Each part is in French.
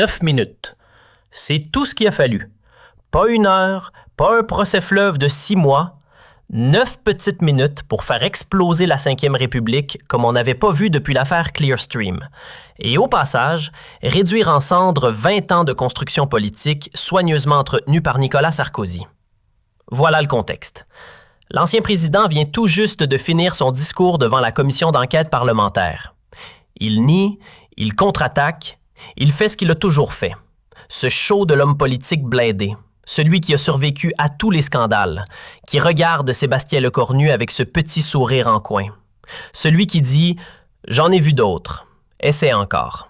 9 minutes. C'est tout ce qu'il a fallu. Pas 1 heure, pas un procès fleuve de 6 mois. 9 petites minutes pour faire exploser la Ve République comme on n'avait pas vu depuis l'affaire Clearstream. Et au passage, réduire en cendres 20 ans de construction politique soigneusement entretenue par Nicolas Sarkozy. Voilà le contexte. L'ancien président vient tout juste de finir son discours devant la commission d'enquête parlementaire. Il nie, il contre-attaque, il fait ce qu'il a toujours fait. Ce show de l'homme politique blindé. Celui qui a survécu à tous les scandales, qui regarde Sébastien Lecornu avec ce petit sourire en coin. Celui qui dit « J'en ai vu d'autres. Essaie encore. »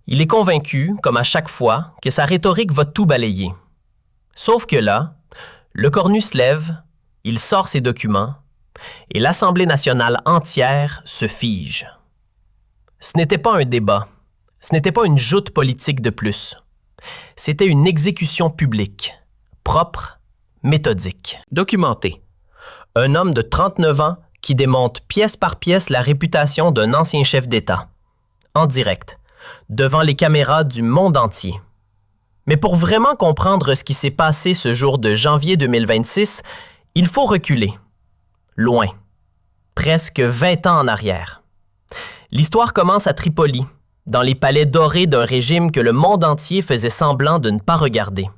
Il est convaincu, comme à chaque fois, que sa rhétorique va tout balayer. Sauf que là, Lecornu se lève, il sort ses documents, et l'Assemblée nationale entière se fige. Ce n'était pas un débat, ce n'était pas une joute politique de plus. C'était une exécution publique, propre, méthodique. Documentée. Un homme de 39 ans qui démonte pièce par pièce la réputation d'un ancien chef d'État. En direct, devant les caméras du monde entier. Mais pour vraiment comprendre ce qui s'est passé ce jour de janvier 2026, il faut reculer. Loin. Presque 20 ans en arrière. L'histoire commence à Tripoli, dans les palais dorés d'un régime que le monde entier faisait semblant de ne pas regarder.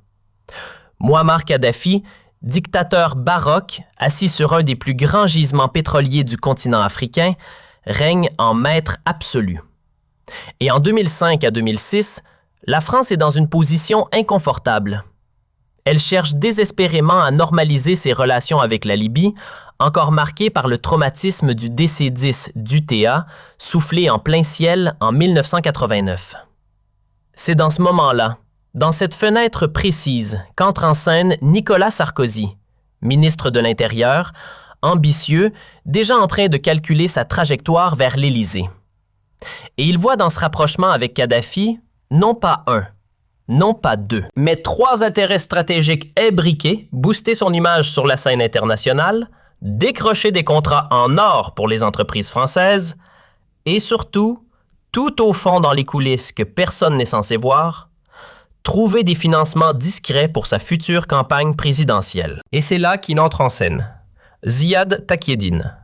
Mouammar Kadhafi, dictateur baroque, assis sur un des plus grands gisements pétroliers du continent africain, règne en maître absolu. Et en 2005 à 2006, la France est dans une position inconfortable. Elle cherche désespérément à normaliser ses relations avec la Libye, encore marquée par le traumatisme du DC-10 d'UTA, soufflé en plein ciel en 1989. C'est dans ce moment-là, dans cette fenêtre précise, qu'entre en scène Nicolas Sarkozy, ministre de l'Intérieur, ambitieux, déjà en train de calculer sa trajectoire vers l'Élysée. Et il voit dans ce rapprochement avec Kadhafi, non pas un, non pas 2, mais 3 intérêts stratégiques imbriqués, booster son image sur la scène internationale, décrocher des contrats en or pour les entreprises françaises et surtout, tout au fond dans les coulisses que personne n'est censé voir, trouver des financements discrets pour sa future campagne présidentielle. Et c'est là qu'il entre en scène. Ziad Takieddine.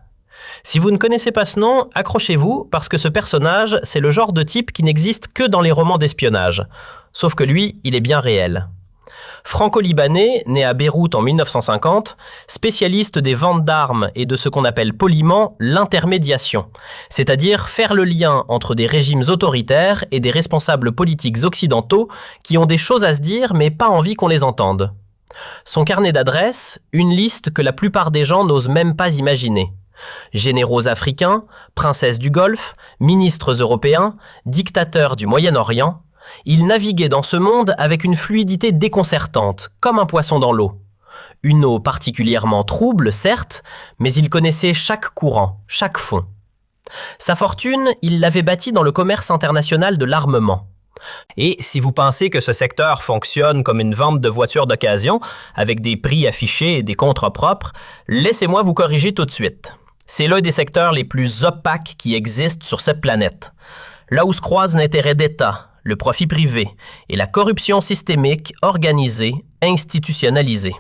Si vous ne connaissez pas ce nom, accrochez-vous parce que ce personnage, c'est le genre de type qui n'existe que dans les romans d'espionnage. Sauf que lui, il est bien réel. Franco-libanais, né à Beyrouth en 1950, spécialiste des ventes d'armes et de ce qu'on appelle poliment l'intermédiation, c'est-à-dire faire le lien entre des régimes autoritaires et des responsables politiques occidentaux qui ont des choses à se dire mais pas envie qu'on les entende. Son carnet d'adresses, une liste que la plupart des gens n'osent même pas imaginer. Généraux africains, princesses du Golfe, ministres européens, dictateurs du Moyen-Orient, il naviguait dans ce monde avec une fluidité déconcertante, comme un poisson dans l'eau. Une eau particulièrement trouble, certes, mais il connaissait chaque courant, chaque fond. Sa fortune, il l'avait bâtie dans le commerce international de l'armement. Et si vous pensez que ce secteur fonctionne comme une vente de voitures d'occasion, avec des prix affichés et des contrats propres, laissez-moi vous corriger tout de suite. C'est l'un des secteurs les plus opaques qui existent sur cette planète. Là où se croisent l'intérêt d'État, le profit privé et la corruption systémique organisée, institutionnalisée.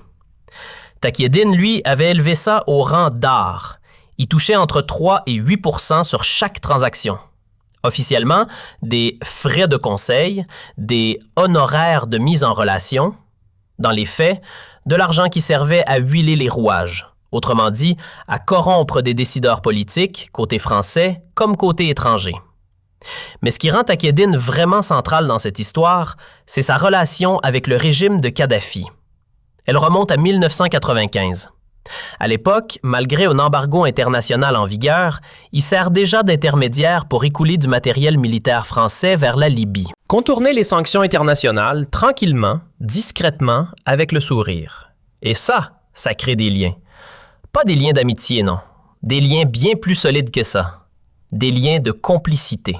Takieddine, lui, avait élevé ça au rang d'art. Il touchait entre 3 et 8% sur chaque transaction. Officiellement, des frais de conseil, des honoraires de mise en relation. Dans les faits, de l'argent qui servait à huiler les rouages. Autrement dit, à corrompre des décideurs politiques, côté français comme côté étranger. Mais ce qui rend Takieddine vraiment central dans cette histoire, c'est sa relation avec le régime de Kadhafi. Elle remonte à 1995. À l'époque, malgré un embargo international en vigueur, il sert déjà d'intermédiaire pour écouler du matériel militaire français vers la Libye. Contourner les sanctions internationales tranquillement, discrètement, avec le sourire. Et ça crée des liens. Pas des liens d'amitié, non. Des liens bien plus solides que ça. Des liens de complicité.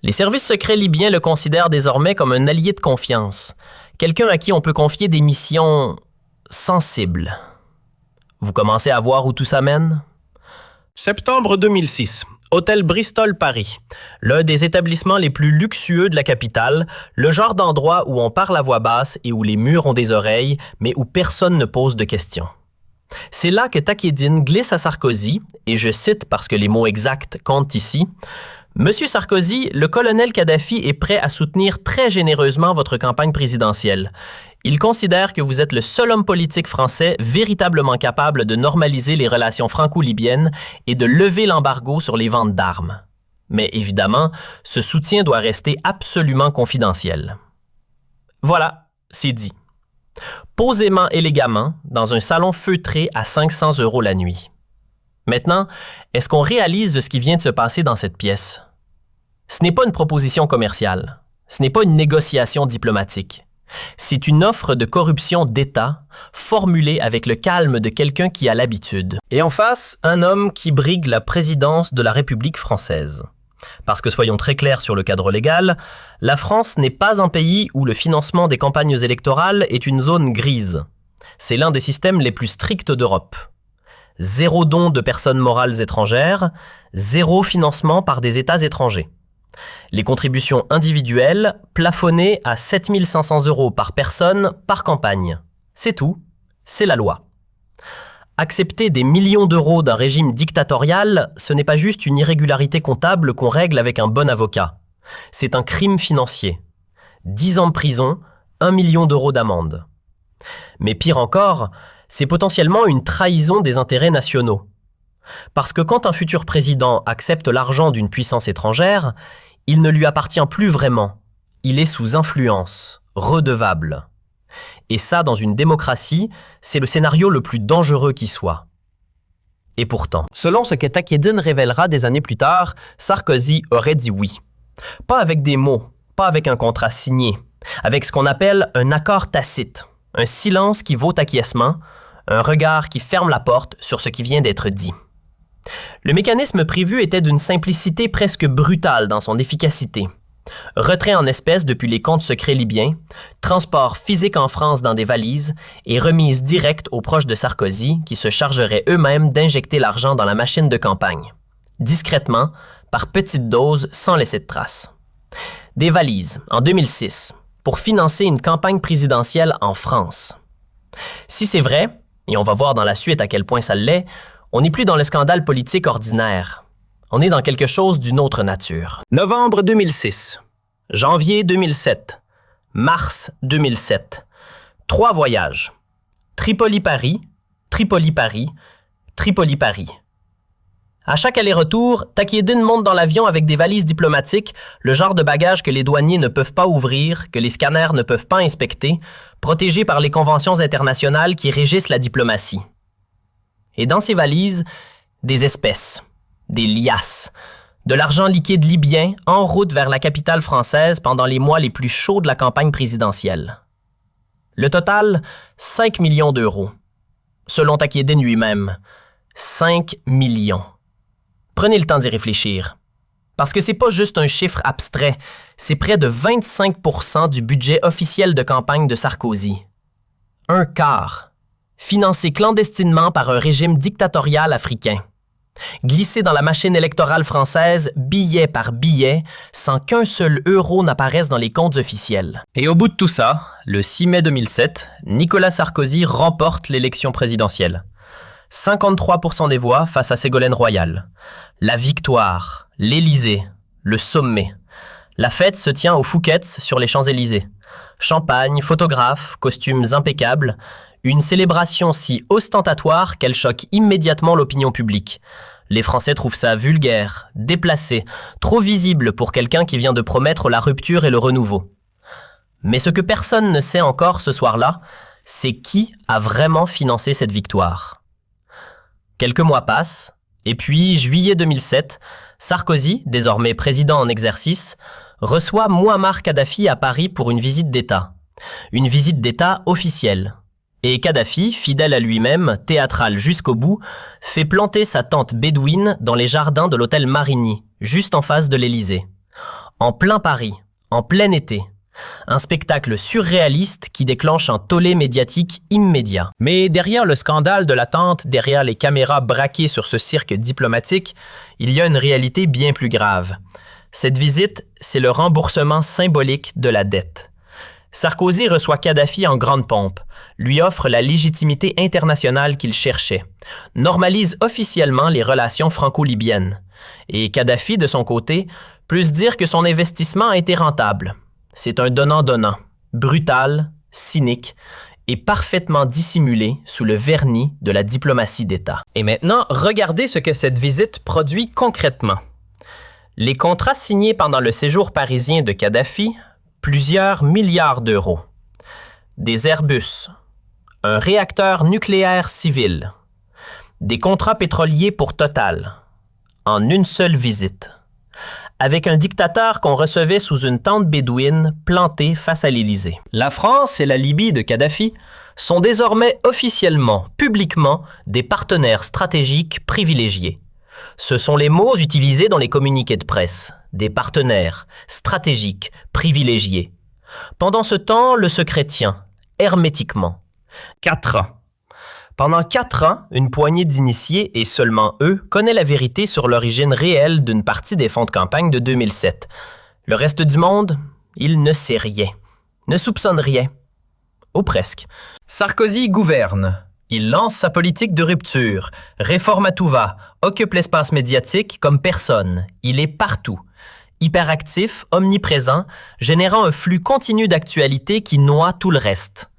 Les services secrets libyens le considèrent désormais comme un allié de confiance, quelqu'un à qui on peut confier des missions sensibles. Vous commencez à voir où tout ça mène? Septembre 2006. Hôtel Bristol Paris, l'un des établissements les plus luxueux de la capitale, le genre d'endroit où on parle à voix basse et où les murs ont des oreilles, mais où personne ne pose de questions. C'est là que Takieddine glisse à Sarkozy, et je cite parce que les mots exacts comptent ici, « Monsieur Sarkozy, le colonel Kadhafi est prêt à soutenir très généreusement votre campagne présidentielle. Il considère que vous êtes le seul homme politique français véritablement capable de normaliser les relations franco-libyennes et de lever l'embargo sur les ventes d'armes. Mais évidemment, ce soutien doit rester absolument confidentiel. » Voilà, c'est dit. Posément, élégamment, dans un salon feutré à 500 € la nuit. Maintenant, est-ce qu'on réalise de ce qui vient de se passer dans cette pièce? Ce n'est pas une proposition commerciale. Ce n'est pas une négociation diplomatique. C'est une offre de corruption d'État formulée avec le calme de quelqu'un qui a l'habitude. Et en face, un homme qui brigue la présidence de la République française. Parce que soyons très clairs sur le cadre légal, la France n'est pas un pays où le financement des campagnes électorales est une zone grise. C'est l'un des systèmes les plus stricts d'Europe. 0 don de personnes morales étrangères, 0 financement par des États étrangers. Les contributions individuelles plafonnées à 7 500 € par personne par campagne. C'est tout, c'est la loi. Accepter des millions d'euros d'un régime dictatorial, ce n'est pas juste une irrégularité comptable qu'on règle avec un bon avocat. C'est un crime financier. 10 ans de prison, 1 million d'euros d'amende. Mais pire encore, c'est potentiellement une trahison des intérêts nationaux. Parce que quand un futur président accepte l'argent d'une puissance étrangère, il ne lui appartient plus vraiment. Il est sous influence, redevable. Et ça, dans une démocratie, c'est le scénario le plus dangereux qui soit. Et pourtant, selon ce que Takieddine révélera des années plus tard, Sarkozy aurait dit oui. Pas avec des mots, pas avec un contrat signé, avec ce qu'on appelle un accord tacite, un silence qui vaut acquiescement, un regard qui ferme la porte sur ce qui vient d'être dit. Le mécanisme prévu était d'une simplicité presque brutale dans son efficacité. Retrait en espèces depuis les comptes secrets libyens, transport physique en France dans des valises et remise directe aux proches de Sarkozy qui se chargeraient eux-mêmes d'injecter l'argent dans la machine de campagne. Discrètement, par petites doses, sans laisser de traces. Des valises, en 2006, pour financer une campagne présidentielle en France. Si c'est vrai, et on va voir dans la suite à quel point ça l'est, on n'est plus dans le scandale politique ordinaire. On est dans quelque chose d'une autre nature. Novembre 2006, janvier 2007, mars 2007. 3 voyages. Tripoli-Paris, Tripoli-Paris, Tripoli-Paris. À chaque aller-retour, Takieddine monte dans l'avion avec des valises diplomatiques, le genre de bagages que les douaniers ne peuvent pas ouvrir, que les scanners ne peuvent pas inspecter, protégés par les conventions internationales qui régissent la diplomatie. Et dans ces valises, des espèces, des liasses, de l'argent liquide libyen en route vers la capitale française pendant les mois les plus chauds de la campagne présidentielle. Le total, 5 millions d'euros. Selon Takieddine lui-même, 5 millions. Prenez le temps d'y réfléchir. Parce que c'est pas juste un chiffre abstrait, c'est près de 25% du budget officiel de campagne de Sarkozy. Un quart. Financé clandestinement par un régime dictatorial africain. Glissé dans la machine électorale française, billet par billet, sans qu'un seul euro n'apparaisse dans les comptes officiels. Et au bout de tout ça, le 6 mai 2007, Nicolas Sarkozy remporte l'élection présidentielle. 53% des voix face à Ségolène Royal. La victoire, l'Élysée, le sommet. La fête se tient aux Fouquet's sur les Champs-Élysées. Champagne, photographes, costumes impeccables. Une célébration si ostentatoire qu'elle choque immédiatement l'opinion publique. Les Français trouvent ça vulgaire, déplacé, trop visible pour quelqu'un qui vient de promettre la rupture et le renouveau. Mais ce que personne ne sait encore ce soir-là, c'est qui a vraiment financé cette victoire. Quelques mois passent, et puis, juillet 2007, Sarkozy, désormais président en exercice, reçoit Mouammar Kadhafi à Paris pour une visite d'État. Une visite d'État officielle. Et Kadhafi, fidèle à lui-même, théâtral jusqu'au bout, fait planter sa tente bédouine dans les jardins de l'hôtel Marigny, juste en face de l'Élysée. En plein Paris, en plein été, Un spectacle surréaliste qui déclenche un tollé médiatique immédiat. Mais derrière le scandale de l'attente, derrière les caméras braquées sur ce cirque diplomatique, il y a une réalité bien plus grave. Cette visite, c'est le remboursement symbolique de la dette. Sarkozy reçoit Kadhafi en grande pompe, lui offre la légitimité internationale qu'il cherchait, normalise officiellement les relations franco-libyennes. Et Kadhafi, de son côté, peut se dire que son investissement a été rentable. C'est un donnant-donnant, brutal, cynique et parfaitement dissimulé sous le vernis de la diplomatie d'État. Et maintenant, regardez ce que cette visite produit concrètement. Les contrats signés pendant le séjour parisien de Kadhafi, plusieurs milliards d'euros. Des Airbus, un réacteur nucléaire civil, des contrats pétroliers pour Total, en une seule visite, avec un dictateur qu'on recevait sous une tente bédouine plantée face à l'Élysée. La France et la Libye de Kadhafi sont désormais officiellement, publiquement, des partenaires stratégiques privilégiés. Ce sont les mots utilisés dans les communiqués de presse. Des partenaires stratégiques privilégiés. Pendant ce temps, le secret tient, hermétiquement. 4 ans. Pendant 4 ans, une poignée d'initiés, et seulement eux, connaît la vérité sur l'origine réelle d'une partie des fonds de campagne de 2007. Le reste du monde, il ne sait rien, ne soupçonne rien. Ou presque. Sarkozy gouverne. Il lance sa politique de rupture, réforme à tout va, occupe l'espace médiatique comme personne. Il est partout. Hyperactif, omniprésent, générant un flux continu d'actualité qui noie tout le reste.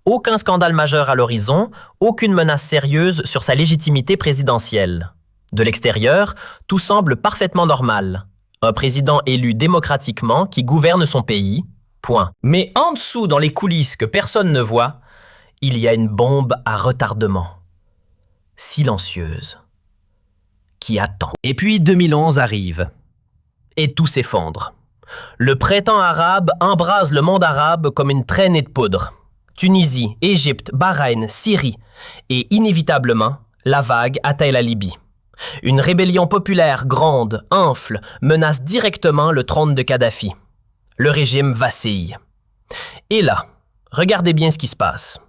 Aucun scandale majeur à l'horizon, aucune menace sérieuse sur sa légitimité présidentielle. De l'extérieur, tout semble parfaitement normal. Un président élu démocratiquement qui gouverne son pays, point. Mais en dessous, dans les coulisses que personne ne voit, il y a une bombe à retardement, silencieuse, qui attend. Et puis 2011 arrive, et tout s'effondre. Le printemps arabe embrase le monde arabe comme une traînée de poudre. Tunisie, Égypte, Bahreïn, Syrie, et inévitablement, la vague atteint la Libye. Une rébellion populaire gronde, enfle, menace directement le trône de Kadhafi. Le régime vacille. Et là, regardez bien ce qui se passe.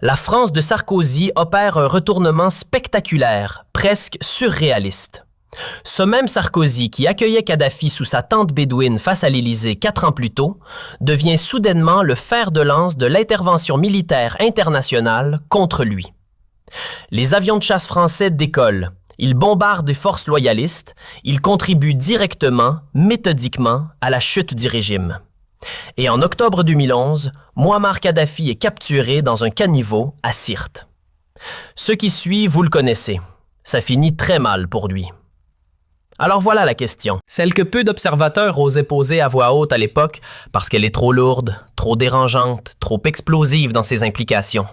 La France de Sarkozy opère un retournement spectaculaire, presque surréaliste. Ce même Sarkozy qui accueillait Kadhafi sous sa tente bédouine face à l'Élysée 4 ans plus tôt, devient soudainement le fer de lance de l'intervention militaire internationale contre lui. Les avions de chasse français décollent, ils bombardent des forces loyalistes, ils contribuent directement, méthodiquement, à la chute du régime. Et en octobre 2011, Mouammar Kadhafi est capturé dans un caniveau à Sirte. Ce qui suit, vous le connaissez. Ça finit très mal pour lui. Alors voilà la question, celle que peu d'observateurs osaient poser à voix haute à l'époque parce qu'elle est trop lourde, trop dérangeante, trop explosive dans ses implications.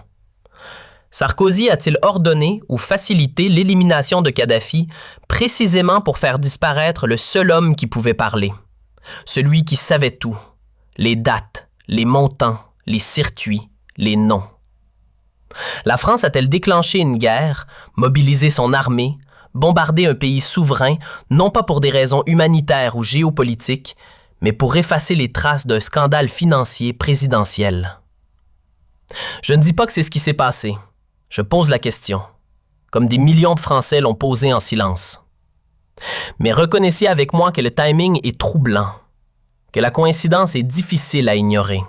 Sarkozy a-t-il ordonné ou facilité l'élimination de Kadhafi précisément pour faire disparaître le seul homme qui pouvait parler? Celui qui savait tout. Les dates, les montants, les circuits, les noms. La France a-t-elle déclenché une guerre, mobilisé son armée, bombardé un pays souverain, non pas pour des raisons humanitaires ou géopolitiques, mais pour effacer les traces d'un scandale financier présidentiel? Je ne dis pas que c'est ce qui s'est passé. Je pose la question, comme des millions de Français l'ont posé en silence. Mais reconnaissez avec moi que le timing est troublant, que la coïncidence est difficile à ignorer,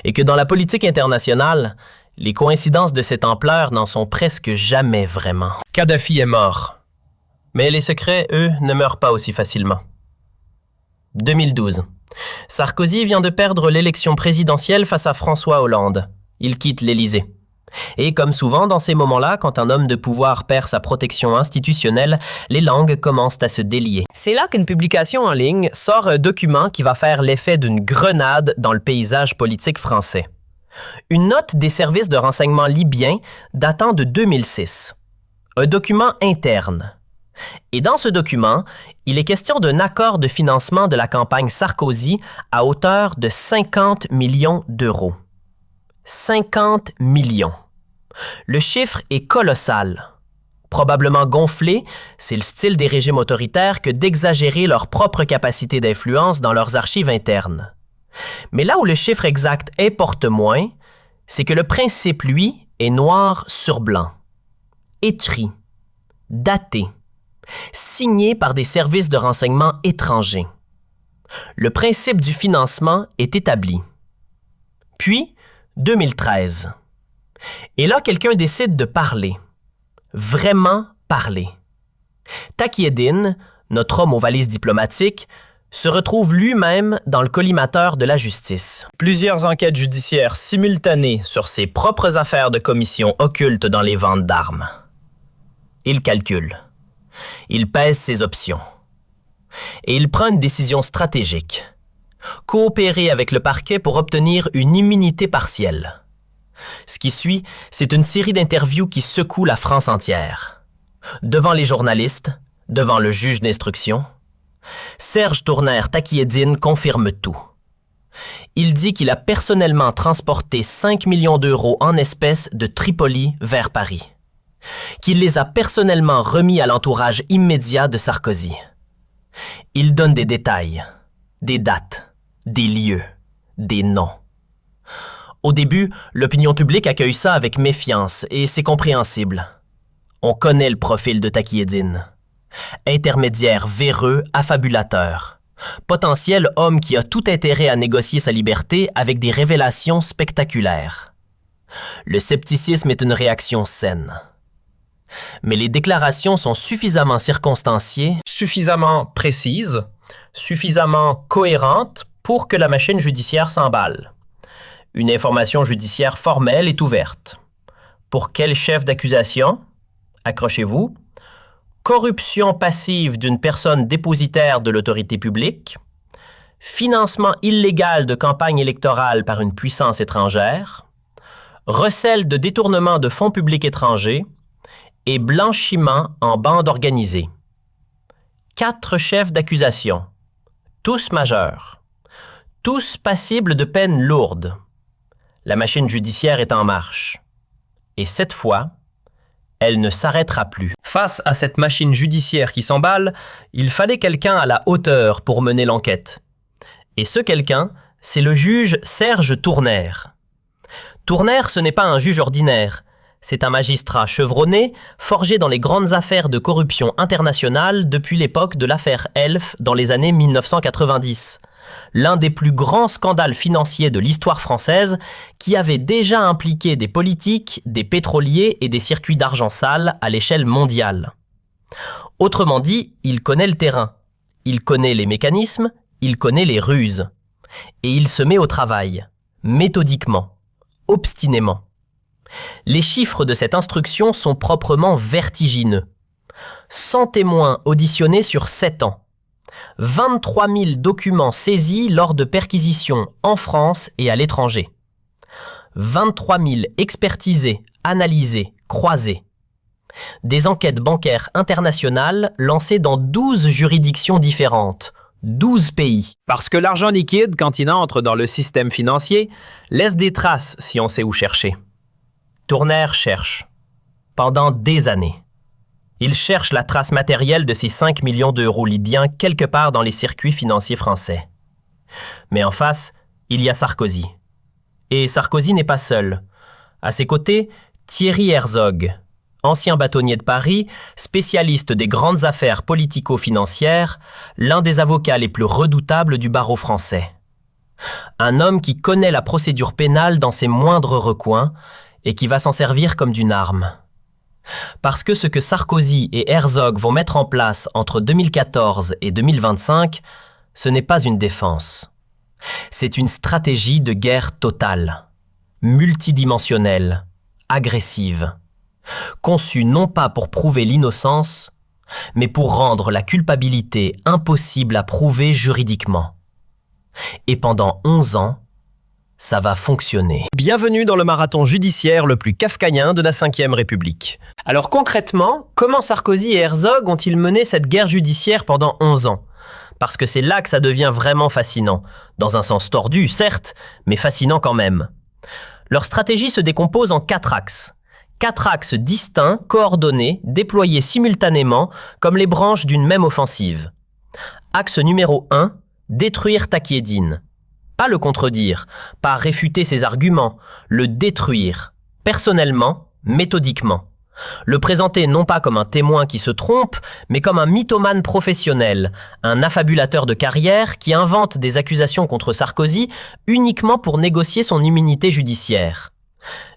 et que dans la politique internationale, les coïncidences de cette ampleur n'en sont presque jamais vraiment. Kadhafi est mort, mais les secrets, eux, ne meurent pas aussi facilement. 2012. Sarkozy vient de perdre l'élection présidentielle face à François Hollande. Il quitte l'Élysée. Et comme souvent dans ces moments-là, quand un homme de pouvoir perd sa protection institutionnelle, les langues commencent à se délier. C'est là qu'une publication en ligne sort un document qui va faire l'effet d'une grenade dans le paysage politique français. Une note des services de renseignement libyens datant de 2006. Un document interne. Et dans ce document, il est question d'un accord de financement de la campagne Sarkozy à hauteur de 50 millions d'euros. 50 millions. Le chiffre est colossal. Probablement gonflé, c'est le style des régimes autoritaires que d'exagérer leur propre capacité d'influence dans leurs archives internes. Mais là où le chiffre exact importe moins, c'est que le principe, lui, est noir sur blanc, écrit, daté, signé par des services de renseignement étrangers. Le principe du financement est établi. Puis, 2013. Et là, quelqu'un décide de parler. Vraiment parler. Takieddine, notre homme aux valises diplomatiques, se retrouve lui-même dans le collimateur de la justice. Plusieurs enquêtes judiciaires simultanées sur ses propres affaires de commission occultes dans les ventes d'armes. Il calcule. Il pèse ses options. Et il prend une décision stratégique. Coopérer avec le parquet pour obtenir une immunité partielle. Ce qui suit, c'est une série d'interviews qui secoue la France entière. Devant les journalistes, devant le juge d'instruction, Serge Tournaire Takieddine confirme tout. Il dit qu'il a personnellement transporté 5 millions d'euros en espèces de Tripoli vers Paris. Qu'il les a personnellement remis à l'entourage immédiat de Sarkozy. Il donne des détails, des dates, des lieux, des noms. Au début, l'opinion publique accueille ça avec méfiance et c'est compréhensible. On connaît le profil de Takieddine. Intermédiaire véreux, affabulateur. Potentiel homme qui a tout intérêt à négocier sa liberté avec des révélations spectaculaires. Le scepticisme est une réaction saine. Mais les déclarations sont suffisamment circonstanciées, suffisamment précises, suffisamment cohérentes pour que la machine judiciaire s'emballe. Une information judiciaire formelle est ouverte. Pour quel chef d'accusation? Accrochez-vous. Corruption passive d'une personne dépositaire de l'autorité publique. Financement illégal de campagne électorale par une puissance étrangère. Recel de détournement de fonds publics étrangers. Et blanchiment en bande organisée. 4 chefs d'accusation, tous majeurs, tous passibles de peines lourdes. La machine judiciaire est en marche. Et cette fois, elle ne s'arrêtera plus. Face à cette machine judiciaire qui s'emballe, il fallait quelqu'un à la hauteur pour mener l'enquête. Et ce quelqu'un, c'est le juge Serge Tournaire. Tournaire, ce n'est pas un juge ordinaire. C'est un magistrat chevronné, forgé dans les grandes affaires de corruption internationale depuis l'époque de l'affaire Elf dans les années 1990. L'un des plus grands scandales financiers de l'histoire française qui avait déjà impliqué des politiques, des pétroliers et des circuits d'argent sale à l'échelle mondiale. Autrement dit, il connaît le terrain, il connaît les mécanismes, il connaît les ruses. Et il se met au travail, méthodiquement, obstinément. Les chiffres de cette instruction sont proprement vertigineux. 100 témoins auditionnés sur 7 ans. 23 000 documents saisis lors de perquisitions en France et à l'étranger. 23 000 expertisés, analysés, croisés. Des enquêtes bancaires internationales lancées dans 12 juridictions différentes, 12 pays. Parce que l'argent liquide, quand il entre dans le système financier, laisse des traces si on sait où chercher. Tournaire cherche. Pendant des années. Il cherche la trace matérielle de ces 5 millions d'euros libyens quelque part dans les circuits financiers français. Mais en face, il y a Sarkozy. Et Sarkozy n'est pas seul. À ses côtés, Thierry Herzog, ancien bâtonnier de Paris, spécialiste des grandes affaires politico-financières, l'un des avocats les plus redoutables du barreau français. Un homme qui connaît la procédure pénale dans ses moindres recoins et qui va s'en servir comme d'une arme. Parce que ce que Sarkozy et Herzog vont mettre en place entre 2014 et 2025, ce n'est pas une défense. C'est une stratégie de guerre totale, multidimensionnelle, agressive, conçue non pas pour prouver l'innocence, mais pour rendre la culpabilité impossible à prouver juridiquement. Et pendant 11 ans, ça va fonctionner. Bienvenue dans le marathon judiciaire le plus kafkaïen de la Ve République. Alors concrètement, comment Sarkozy et Herzog ont-ils mené cette guerre judiciaire pendant 11 ans? Parce que c'est là que ça devient vraiment fascinant. Dans un sens tordu, certes, mais fascinant quand même. Leur stratégie se décompose en 4 axes. 4 axes distincts, coordonnés, déployés simultanément, comme les branches d'une même offensive. Axe numéro 1, détruire Takieddine. Pas le contredire, pas réfuter ses arguments, le détruire, personnellement, méthodiquement. Le présenter non pas comme un témoin qui se trompe, mais comme un mythomane professionnel, un affabulateur de carrière qui invente des accusations contre Sarkozy uniquement pour négocier son immunité judiciaire.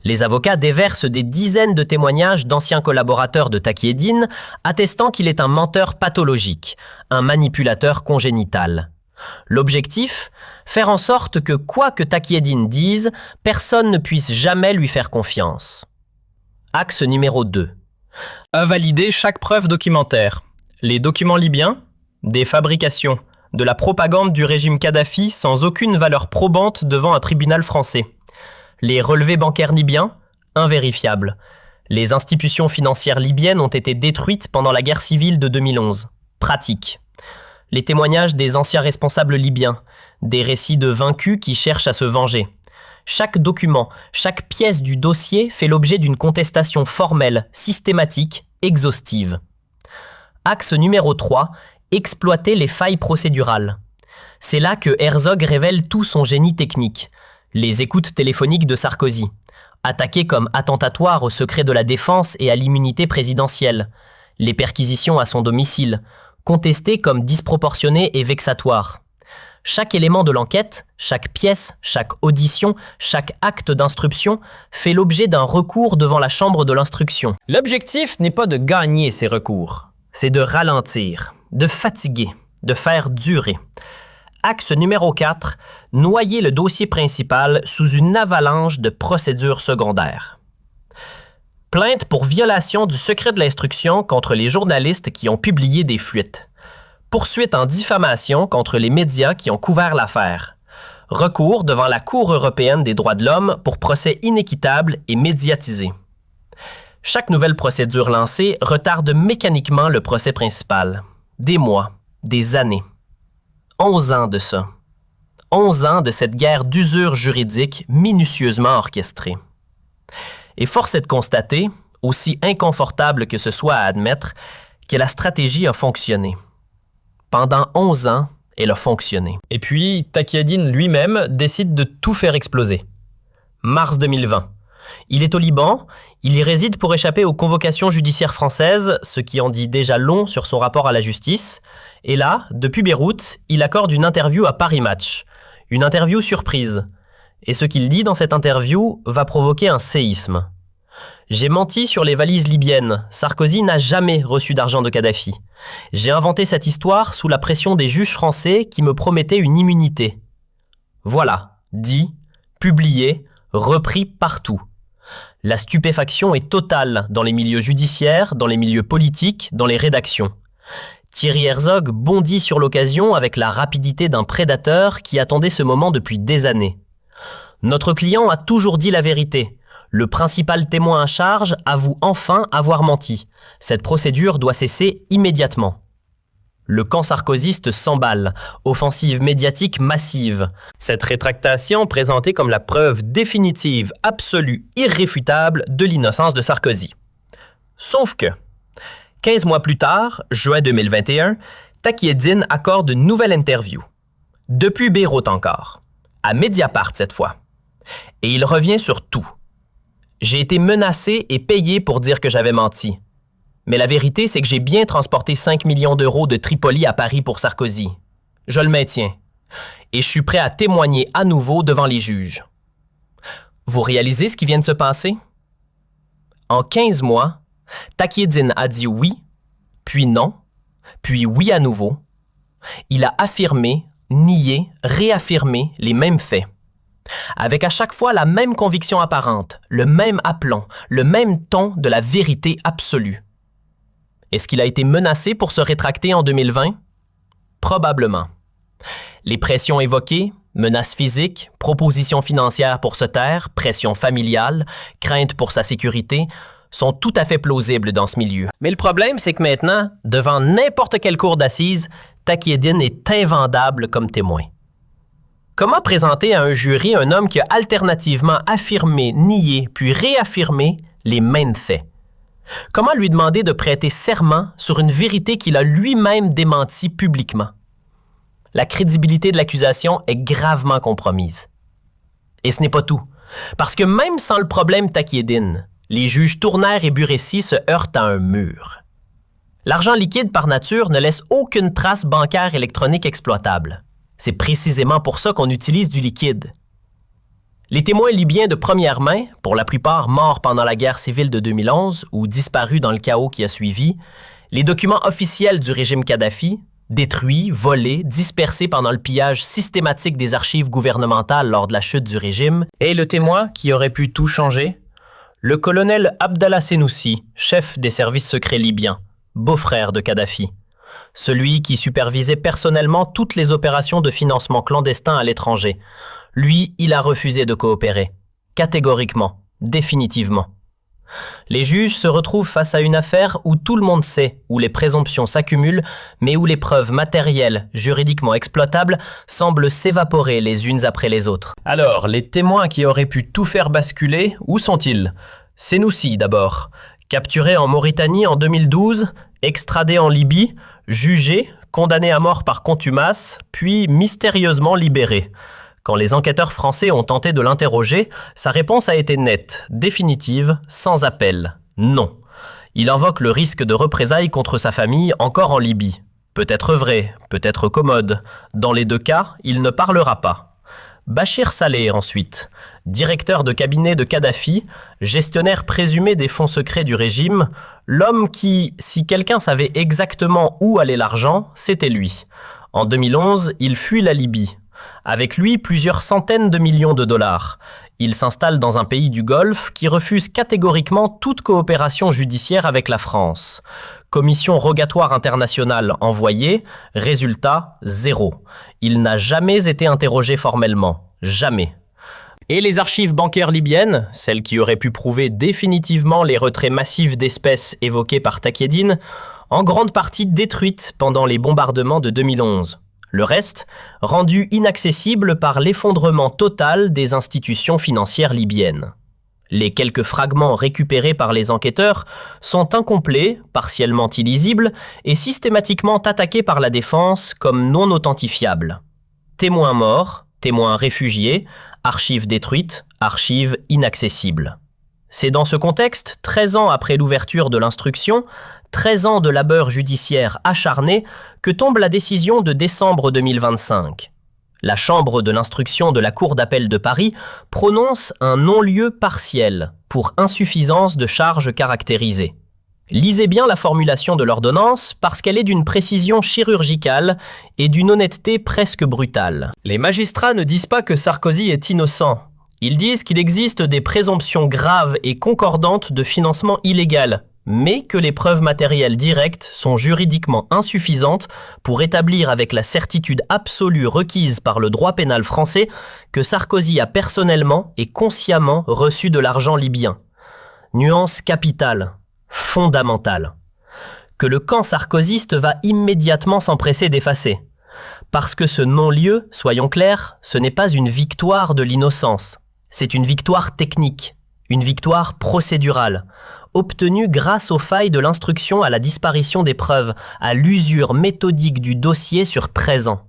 Les avocats déversent des dizaines de témoignages d'anciens collaborateurs de Takieddine attestant qu'il est un menteur pathologique, un manipulateur congénital. L'objectif, faire en sorte que quoi que Takieddine dise, personne ne puisse jamais lui faire confiance. Axe numéro 2. Invalider chaque preuve documentaire. Les documents libyens, des fabrications, de la propagande du régime Kadhafi sans aucune valeur probante devant un tribunal français. Les relevés bancaires libyens, invérifiables. Les institutions financières libyennes ont été détruites pendant la guerre civile de 2011. Pratique. Les témoignages des anciens responsables libyens, des récits de vaincus qui cherchent à se venger. Chaque document, chaque pièce du dossier fait l'objet d'une contestation formelle, systématique, exhaustive. Axe numéro 3, exploiter les failles procédurales. C'est là que Herzog révèle tout son génie technique. Les écoutes téléphoniques de Sarkozy, attaquées comme attentatoires au secret de la défense et à l'immunité présidentielle. Les perquisitions à son domicile, contestées comme disproportionnées et vexatoires. Chaque élément de l'enquête, chaque pièce, chaque audition, chaque acte d'instruction fait l'objet d'un recours devant la chambre de l'instruction. L'objectif n'est pas de gagner ces recours, c'est de ralentir, de fatiguer, de faire durer. Axe numéro 4, noyer le dossier principal sous une avalanche de procédures secondaires. Plainte pour violation du secret de l'instruction contre les journalistes qui ont publié des fuites. Poursuite en diffamation contre les médias qui ont couvert l'affaire. Recours devant la Cour européenne des droits de l'homme pour procès inéquitable et médiatisé. Chaque nouvelle procédure lancée retarde mécaniquement le procès principal. Des mois, des années. 11 ans de ça. 11 ans de cette guerre d'usure juridique minutieusement orchestrée. Et force est de constater, aussi inconfortable que ce soit à admettre, que la stratégie a fonctionné. Pendant 11 ans, elle a fonctionné. Et puis, Takieddine lui-même décide de tout faire exploser. Mars 2020. Il est au Liban, il y réside pour échapper aux convocations judiciaires françaises, ce qui en dit déjà long sur son rapport à la justice. Et là, depuis Beyrouth, il accorde une interview à Paris Match. Une interview surprise. Et ce qu'il dit dans cette interview va provoquer un séisme. J'ai menti sur les valises libyennes. Sarkozy n'a jamais reçu d'argent de Kadhafi. J'ai inventé cette histoire sous la pression des juges français qui me promettaient une immunité. Voilà, dit, publié, repris partout. La stupéfaction est totale dans les milieux judiciaires, dans les milieux politiques, dans les rédactions. Thierry Herzog bondit sur l'occasion avec la rapidité d'un prédateur qui attendait ce moment depuis des années. Notre client a toujours dit la vérité. Le principal témoin à charge avoue enfin avoir menti. Cette procédure doit cesser immédiatement. Le camp sarkozyste s'emballe, offensive médiatique massive. Cette rétractation présentée comme la preuve définitive, absolue, irréfutable de l'innocence de Sarkozy. Sauf que, 15 mois plus tard, juin 2021, Takieddine accorde une nouvelle interview. Depuis Beyrouth encore. À Mediapart cette fois. Et il revient sur tout. J'ai été menacé et payé pour dire que j'avais menti. Mais la vérité, c'est que j'ai bien transporté 5 millions d'euros de Tripoli à Paris pour Sarkozy. Je le maintiens. Et je suis prêt à témoigner à nouveau devant les juges. Vous réalisez ce qui vient de se passer? En 15 mois, Takieddine a dit oui, puis non, puis oui à nouveau. Il a affirmé, nié, réaffirmé les mêmes faits. Avec à chaque fois la même conviction apparente, le même aplomb, le même ton de la vérité absolue. Est-ce qu'il a été menacé pour se rétracter en 2020? Probablement. Les pressions évoquées, menaces physiques, propositions financières pour se taire, pression familiale, crainte pour sa sécurité, sont tout à fait plausibles dans ce milieu. Mais le problème, c'est que maintenant, devant n'importe quelle cour d'assises, Takieddine est invendable comme témoin. Comment présenter à un jury un homme qui a alternativement affirmé, nié, puis réaffirmé les mêmes faits? Comment lui demander de prêter serment sur une vérité qu'il a lui-même démentie publiquement? La crédibilité de l'accusation est gravement compromise. Et ce n'est pas tout. Parce que même sans le problème Takieddine, les juges Tournaire et Buressi se heurtent à un mur. L'argent liquide par nature ne laisse aucune trace bancaire électronique exploitable. C'est précisément pour ça qu'on utilise du liquide. Les témoins libyens de première main, pour la plupart morts pendant la guerre civile de 2011 ou disparus dans le chaos qui a suivi, les documents officiels du régime Kadhafi, détruits, volés, dispersés pendant le pillage systématique des archives gouvernementales lors de la chute du régime, et le témoin qui aurait pu tout changer, le colonel Abdallah Senoussi, chef des services secrets libyens, beau-frère de Kadhafi, celui qui supervisait personnellement toutes les opérations de financement clandestin à l'étranger. Lui, il a refusé de coopérer, catégoriquement, définitivement. Les juges se retrouvent face à une affaire où tout le monde sait, où les présomptions s'accumulent, mais où les preuves matérielles, juridiquement exploitables, semblent s'évaporer les unes après les autres. Alors, les témoins qui auraient pu tout faire basculer, où sont-ils? Senoussi d'abord, capturé en Mauritanie en 2012, extradé en Libye, jugé, condamné à mort par contumace, puis mystérieusement libéré. Quand les enquêteurs français ont tenté de l'interroger, sa réponse a été nette, définitive, sans appel. Non. Il invoque le risque de représailles contre sa famille encore en Libye. Peut-être vrai, peut-être commode. Dans les deux cas, il ne parlera pas. Bachir Saleh ensuite, directeur de cabinet de Kadhafi, gestionnaire présumé des fonds secrets du régime, l'homme qui, si quelqu'un savait exactement où allait l'argent, c'était lui. En 2011, il fuit la Libye. Avec lui, plusieurs centaines de millions de dollars. Il s'installe dans un pays du Golfe qui refuse catégoriquement toute coopération judiciaire avec la France. Commission rogatoire internationale envoyée, résultat, 0. Il n'a jamais été interrogé formellement. Jamais. Et les archives bancaires libyennes, celles qui auraient pu prouver définitivement les retraits massifs d'espèces évoqués par Takieddine, en grande partie détruites pendant les bombardements de 2011. Le reste, rendu inaccessible par l'effondrement total des institutions financières libyennes. Les quelques fragments récupérés par les enquêteurs sont incomplets, partiellement illisibles et systématiquement attaqués par la défense comme non authentifiables. Témoins morts, témoins réfugiés, archives détruites, archives inaccessibles. C'est dans ce contexte, 13 ans après l'ouverture de l'instruction, 13 ans de labeur judiciaire acharné, que tombe la décision de décembre 2025. La chambre de l'instruction de la Cour d'appel de Paris prononce un non-lieu partiel pour insuffisance de charges caractérisées. Lisez bien la formulation de l'ordonnance parce qu'elle est d'une précision chirurgicale et d'une honnêteté presque brutale. Les magistrats ne disent pas que Sarkozy est innocent. Ils disent qu'il existe des présomptions graves et concordantes de financement illégal, mais que les preuves matérielles directes sont juridiquement insuffisantes pour établir avec la certitude absolue requise par le droit pénal français que Sarkozy a personnellement et consciemment reçu de l'argent libyen. Nuance capitale, fondamentale, que le camp sarkozyste va immédiatement s'empresser d'effacer. Parce que ce non-lieu, soyons clairs, ce n'est pas une victoire de l'innocence. C'est une victoire technique, une victoire procédurale, obtenue grâce aux failles de l'instruction à la disparition des preuves, à l'usure méthodique du dossier sur 13 ans.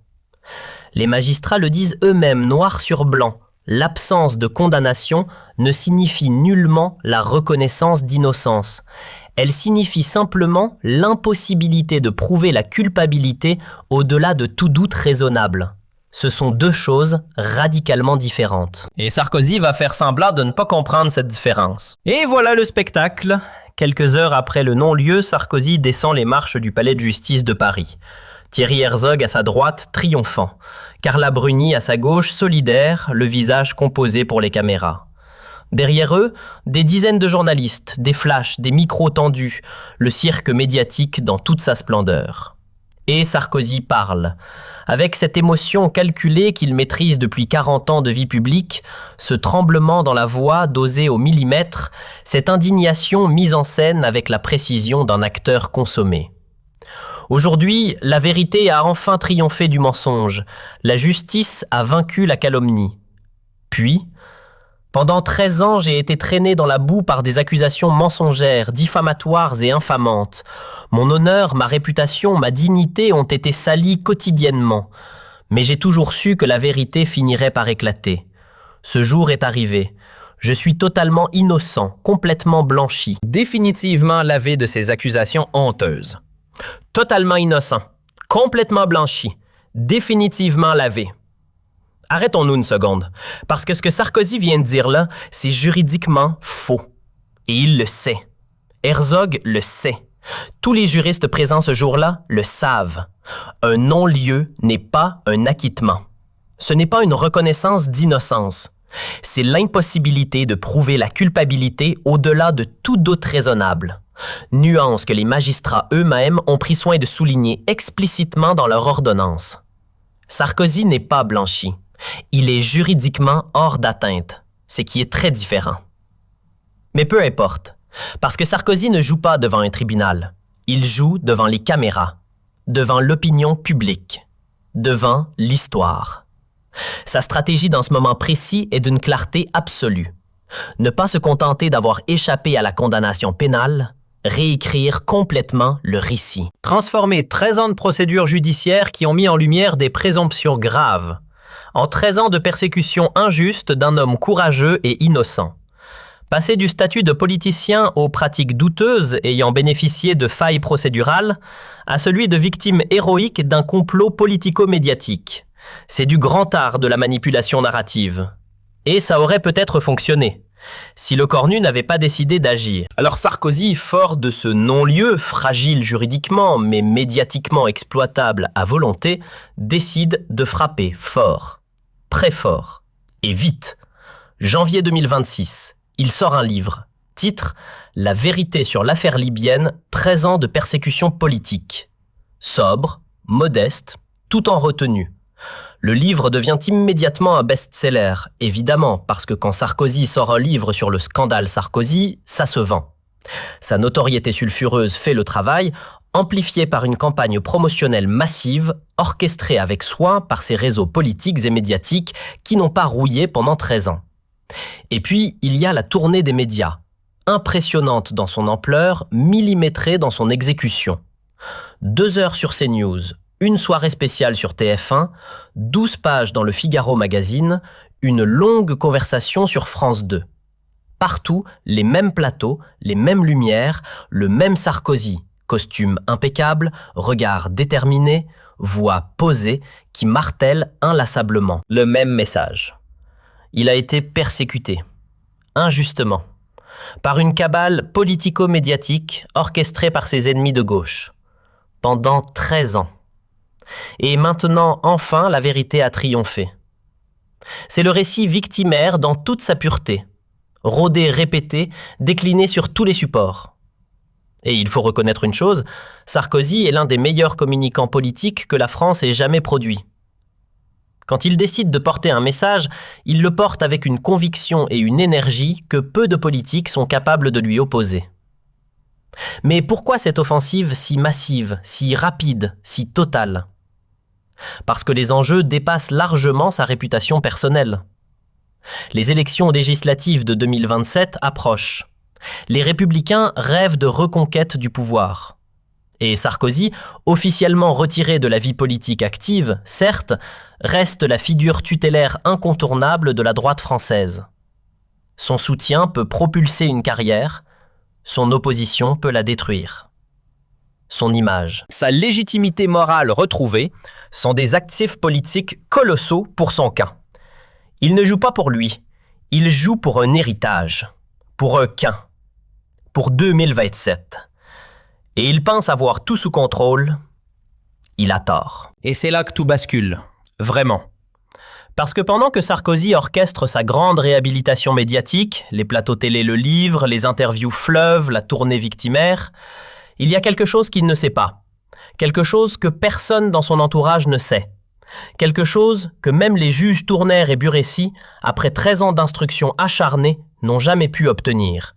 Les magistrats le disent eux-mêmes noir sur blanc, l'absence de condamnation ne signifie nullement la reconnaissance d'innocence. Elle signifie simplement l'impossibilité de prouver la culpabilité au-delà de tout doute raisonnable. Ce sont deux choses radicalement différentes. Et Sarkozy va faire semblant de ne pas comprendre cette différence. Et voilà le spectacle. Quelques heures après le non-lieu, Sarkozy descend les marches du palais de justice de Paris. Thierry Herzog à sa droite, triomphant. Carla Bruni à sa gauche, solidaire, le visage composé pour les caméras. Derrière eux, des dizaines de journalistes, des flashs, des micros tendus, le cirque médiatique dans toute sa splendeur. Et Sarkozy parle. Avec cette émotion calculée qu'il maîtrise depuis 40 ans de vie publique, ce tremblement dans la voix dosé au millimètre, cette indignation mise en scène avec la précision d'un acteur consommé. Aujourd'hui, la vérité a enfin triomphé du mensonge. La justice a vaincu la calomnie. Puis, pendant 13 ans, j'ai été traîné dans la boue par des accusations mensongères, diffamatoires et infamantes. Mon honneur, ma réputation, ma dignité ont été salis quotidiennement. Mais j'ai toujours su que la vérité finirait par éclater. Ce jour est arrivé. Je suis totalement innocent, complètement blanchi, définitivement lavé de ces accusations honteuses. Totalement innocent, complètement blanchi, définitivement lavé. Arrêtons-nous une seconde, parce que ce que Sarkozy vient de dire là, c'est juridiquement faux. Et il le sait. Herzog le sait. Tous les juristes présents ce jour-là le savent. Un non-lieu n'est pas un acquittement. Ce n'est pas une reconnaissance d'innocence. C'est l'impossibilité de prouver la culpabilité au-delà de tout doute raisonnable. Nuance que les magistrats eux-mêmes ont pris soin de souligner explicitement dans leur ordonnance. Sarkozy n'est pas blanchi. Il est juridiquement hors d'atteinte, ce qui est très différent. Mais peu importe, parce que Sarkozy ne joue pas devant un tribunal. Il joue devant les caméras, devant l'opinion publique, devant l'histoire. Sa stratégie dans ce moment précis est d'une clarté absolue. Ne pas se contenter d'avoir échappé à la condamnation pénale, réécrire complètement le récit. Transformer 13 ans de procédures judiciaires qui ont mis en lumière des présomptions graves, en 13 ans de persécution injuste d'un homme courageux et innocent. Passer du statut de politicien aux pratiques douteuses ayant bénéficié de failles procédurales à celui de victime héroïque d'un complot politico-médiatique. C'est du grand art de la manipulation narrative. Et ça aurait peut-être fonctionné, si le Cornu n'avait pas décidé d'agir. Alors Sarkozy, fort de ce non-lieu, fragile juridiquement, mais médiatiquement exploitable à volonté, décide de frapper fort, très fort, et vite. Janvier 2026, il sort un livre, titre « La vérité sur l'affaire libyenne, 13 ans de persécution politique ». Sobre, modeste, tout en retenue. Le livre devient immédiatement un best-seller, évidemment, parce que quand Sarkozy sort un livre sur le scandale Sarkozy, ça se vend. Sa notoriété sulfureuse fait le travail, amplifiée par une campagne promotionnelle massive, orchestrée avec soin par ses réseaux politiques et médiatiques qui n'ont pas rouillé pendant 13 ans. Et puis, il y a la tournée des médias, impressionnante dans son ampleur, millimétrée dans son exécution. 2 heures sur CNews, une soirée spéciale sur TF1, 12 pages dans le Figaro Magazine, une longue conversation sur France 2. Partout, les mêmes plateaux, les mêmes lumières, le même Sarkozy, costume impeccable, regard déterminé, voix posée, qui martèle inlassablement le même message. Il a été persécuté, injustement, par une cabale politico-médiatique orchestrée par ses ennemis de gauche, pendant 13 ans. Et maintenant, enfin, la vérité a triomphé. C'est le récit victimaire dans toute sa pureté, rodé, répété, décliné sur tous les supports. Et il faut reconnaître une chose, Sarkozy est l'un des meilleurs communicants politiques que la France ait jamais produit. Quand il décide de porter un message, il le porte avec une conviction et une énergie que peu de politiques sont capables de lui opposer. Mais pourquoi cette offensive si massive, si rapide, si totale ? Parce que les enjeux dépassent largement sa réputation personnelle. Les élections législatives de 2027 approchent. Les Républicains rêvent de reconquête du pouvoir. Et Sarkozy, officiellement retiré de la vie politique active, certes, reste la figure tutélaire incontournable de la droite française. Son soutien peut propulser une carrière, son opposition peut la détruire. Son image, sa légitimité morale retrouvée sont des actifs politiques colossaux pour son camp. Il ne joue pas pour lui, il joue pour un héritage, pour un camp, pour 2027. Et il pense avoir tout sous contrôle. Il a tort. Et c'est là que tout bascule, vraiment. Parce que pendant que Sarkozy orchestre sa grande réhabilitation médiatique, les plateaux télé le livrent, les interviews fleuves, la tournée victimaire, il y a quelque chose qu'il ne sait pas. Quelque chose que personne dans son entourage ne sait. Quelque chose que même les juges Tournaire et Buressi, après 13 ans d'instruction acharnée, n'ont jamais pu obtenir.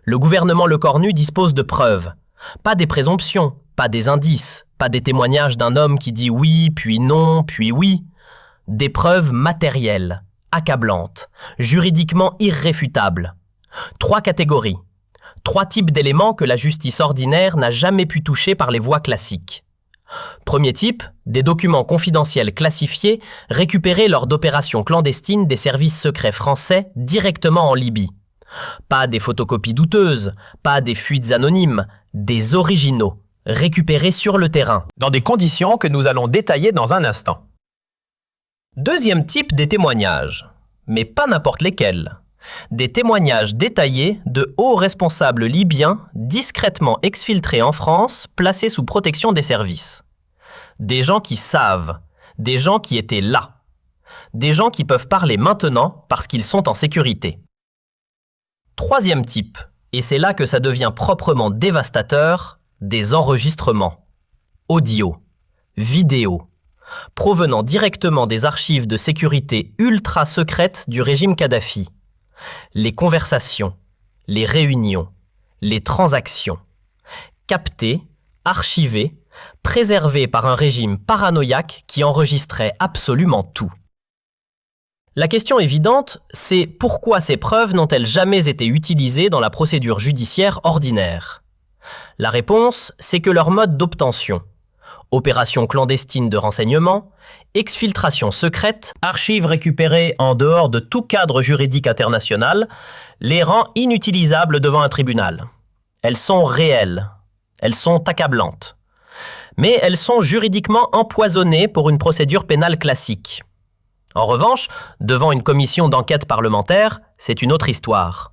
Le gouvernement Lecornu dispose de preuves. Pas des présomptions, pas des indices, pas des témoignages d'un homme qui dit oui, puis non, puis oui. Des preuves matérielles, accablantes, juridiquement irréfutables. 3 catégories. 3 types d'éléments que la justice ordinaire n'a jamais pu toucher par les voies classiques. Premier type, des documents confidentiels classifiés récupérés lors d'opérations clandestines des services secrets français directement en Libye. Pas des photocopies douteuses, pas des fuites anonymes, des originaux, récupérés sur le terrain, dans des conditions que nous allons détailler dans un instant. Deuxième type, des témoignages, mais pas n'importe lesquels. Des témoignages détaillés de hauts responsables libyens discrètement exfiltrés en France, placés sous protection des services. Des gens qui savent, des gens qui étaient là, des gens qui peuvent parler maintenant parce qu'ils sont en sécurité. Troisième type, et c'est là que ça devient proprement dévastateur, des enregistrements. Audio, vidéo, provenant directement des archives de sécurité ultra secrètes du régime Kadhafi. Les conversations, les réunions, les transactions, captées, archivées, préservées par un régime paranoïaque qui enregistrait absolument tout. La question évidente, c'est pourquoi ces preuves n'ont-elles jamais été utilisées dans la procédure judiciaire ordinaire? La réponse, c'est que leur mode d'obtention, opération clandestine de renseignement, exfiltration secrète, archives récupérées en dehors de tout cadre juridique international, les rend inutilisables devant un tribunal. Elles sont réelles, elles sont accablantes. Mais elles sont juridiquement empoisonnées pour une procédure pénale classique. En revanche, devant une commission d'enquête parlementaire, c'est une autre histoire.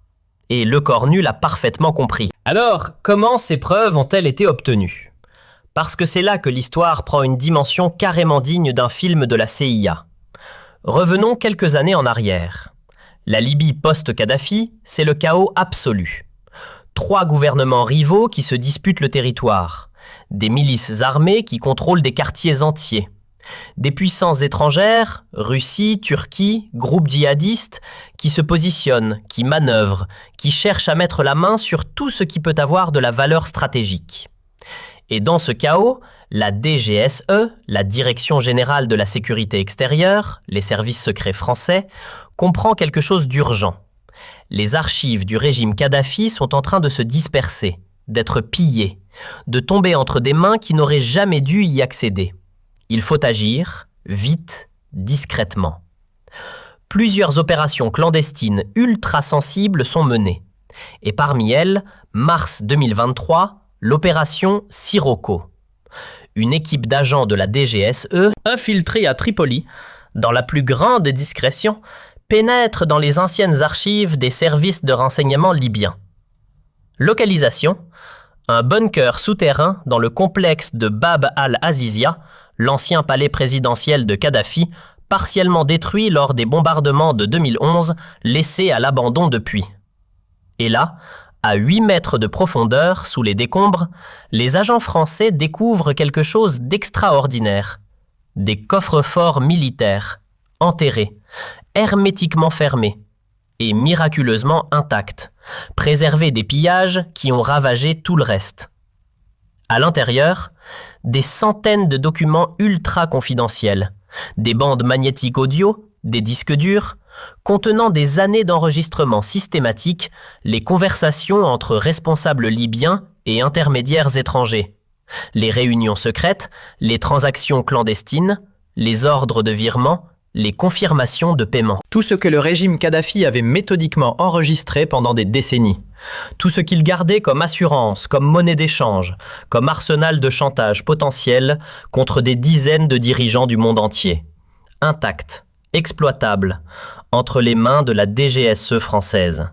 Et Lecornu l'a parfaitement compris. Alors, comment ces preuves ont-elles été obtenues? Parce que c'est là que l'histoire prend une dimension carrément digne d'un film de la CIA. Revenons quelques années en arrière. La Libye post-Kadhafi, c'est le chaos absolu. 3 gouvernements rivaux qui se disputent le territoire. Des milices armées qui contrôlent des quartiers entiers. Des puissances étrangères, Russie, Turquie, groupes djihadistes, qui se positionnent, qui manœuvrent, qui cherchent à mettre la main sur tout ce qui peut avoir de la valeur stratégique. Et dans ce chaos, la DGSE, la Direction générale de la sécurité extérieure, les services secrets français, comprend quelque chose d'urgent. Les archives du régime Kadhafi sont en train de se disperser, d'être pillées, de tomber entre des mains qui n'auraient jamais dû y accéder. Il faut agir, vite, discrètement. Plusieurs opérations clandestines ultra sensibles sont menées. Et parmi elles, mars 2023, l'opération Sirocco. Une équipe d'agents de la DGSE, infiltrée à Tripoli, dans la plus grande discrétion, pénètre dans les anciennes archives des services de renseignement libyens. Localisation: un bunker souterrain dans le complexe de Bab al-Azizia, l'ancien palais présidentiel de Kadhafi, partiellement détruit lors des bombardements de 2011, laissé à l'abandon depuis. Et là, à 8 mètres de profondeur, sous les décombres, les agents français découvrent quelque chose d'extraordinaire. Des coffres-forts militaires, enterrés, hermétiquement fermés et miraculeusement intacts, préservés des pillages qui ont ravagé tout le reste. À l'intérieur, des centaines de documents ultra confidentiels, des bandes magnétiques audio, des disques durs, contenant des années d'enregistrement systématiques, les conversations entre responsables libyens et intermédiaires étrangers, les réunions secrètes, les transactions clandestines, les ordres de virement, les confirmations de paiement. Tout ce que le régime Kadhafi avait méthodiquement enregistré pendant des décennies. Tout ce qu'il gardait comme assurance, comme monnaie d'échange, comme arsenal de chantage potentiel contre des dizaines de dirigeants du monde entier. Intact, exploitable, entre les mains de la DGSE française.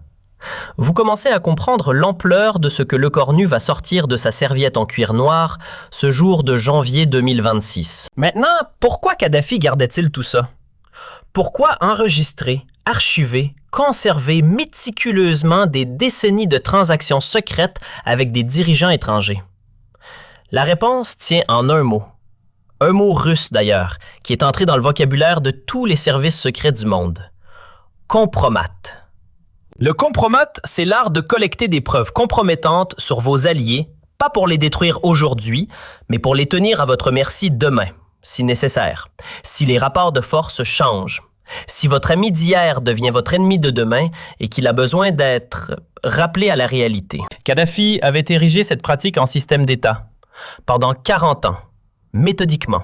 Vous commencez à comprendre l'ampleur de ce que Lecornu va sortir de sa serviette en cuir noir ce jour de janvier 2026. Maintenant, pourquoi Kadhafi gardait-il tout ça? Pourquoi enregistrer, archiver, conserver méticuleusement des décennies de transactions secrètes avec des dirigeants étrangers? La réponse tient en un mot russe d'ailleurs, qui est entré dans le vocabulaire de tous les services secrets du monde. Compromat. Le compromat, c'est l'art de collecter des preuves compromettantes sur vos alliés, pas pour les détruire aujourd'hui, mais pour les tenir à votre merci demain, si nécessaire, si les rapports de force changent, si votre ami d'hier devient votre ennemi de demain et qu'il a besoin d'être rappelé à la réalité. Kadhafi avait érigé cette pratique en système d'État. Pendant 40 ans, méthodiquement.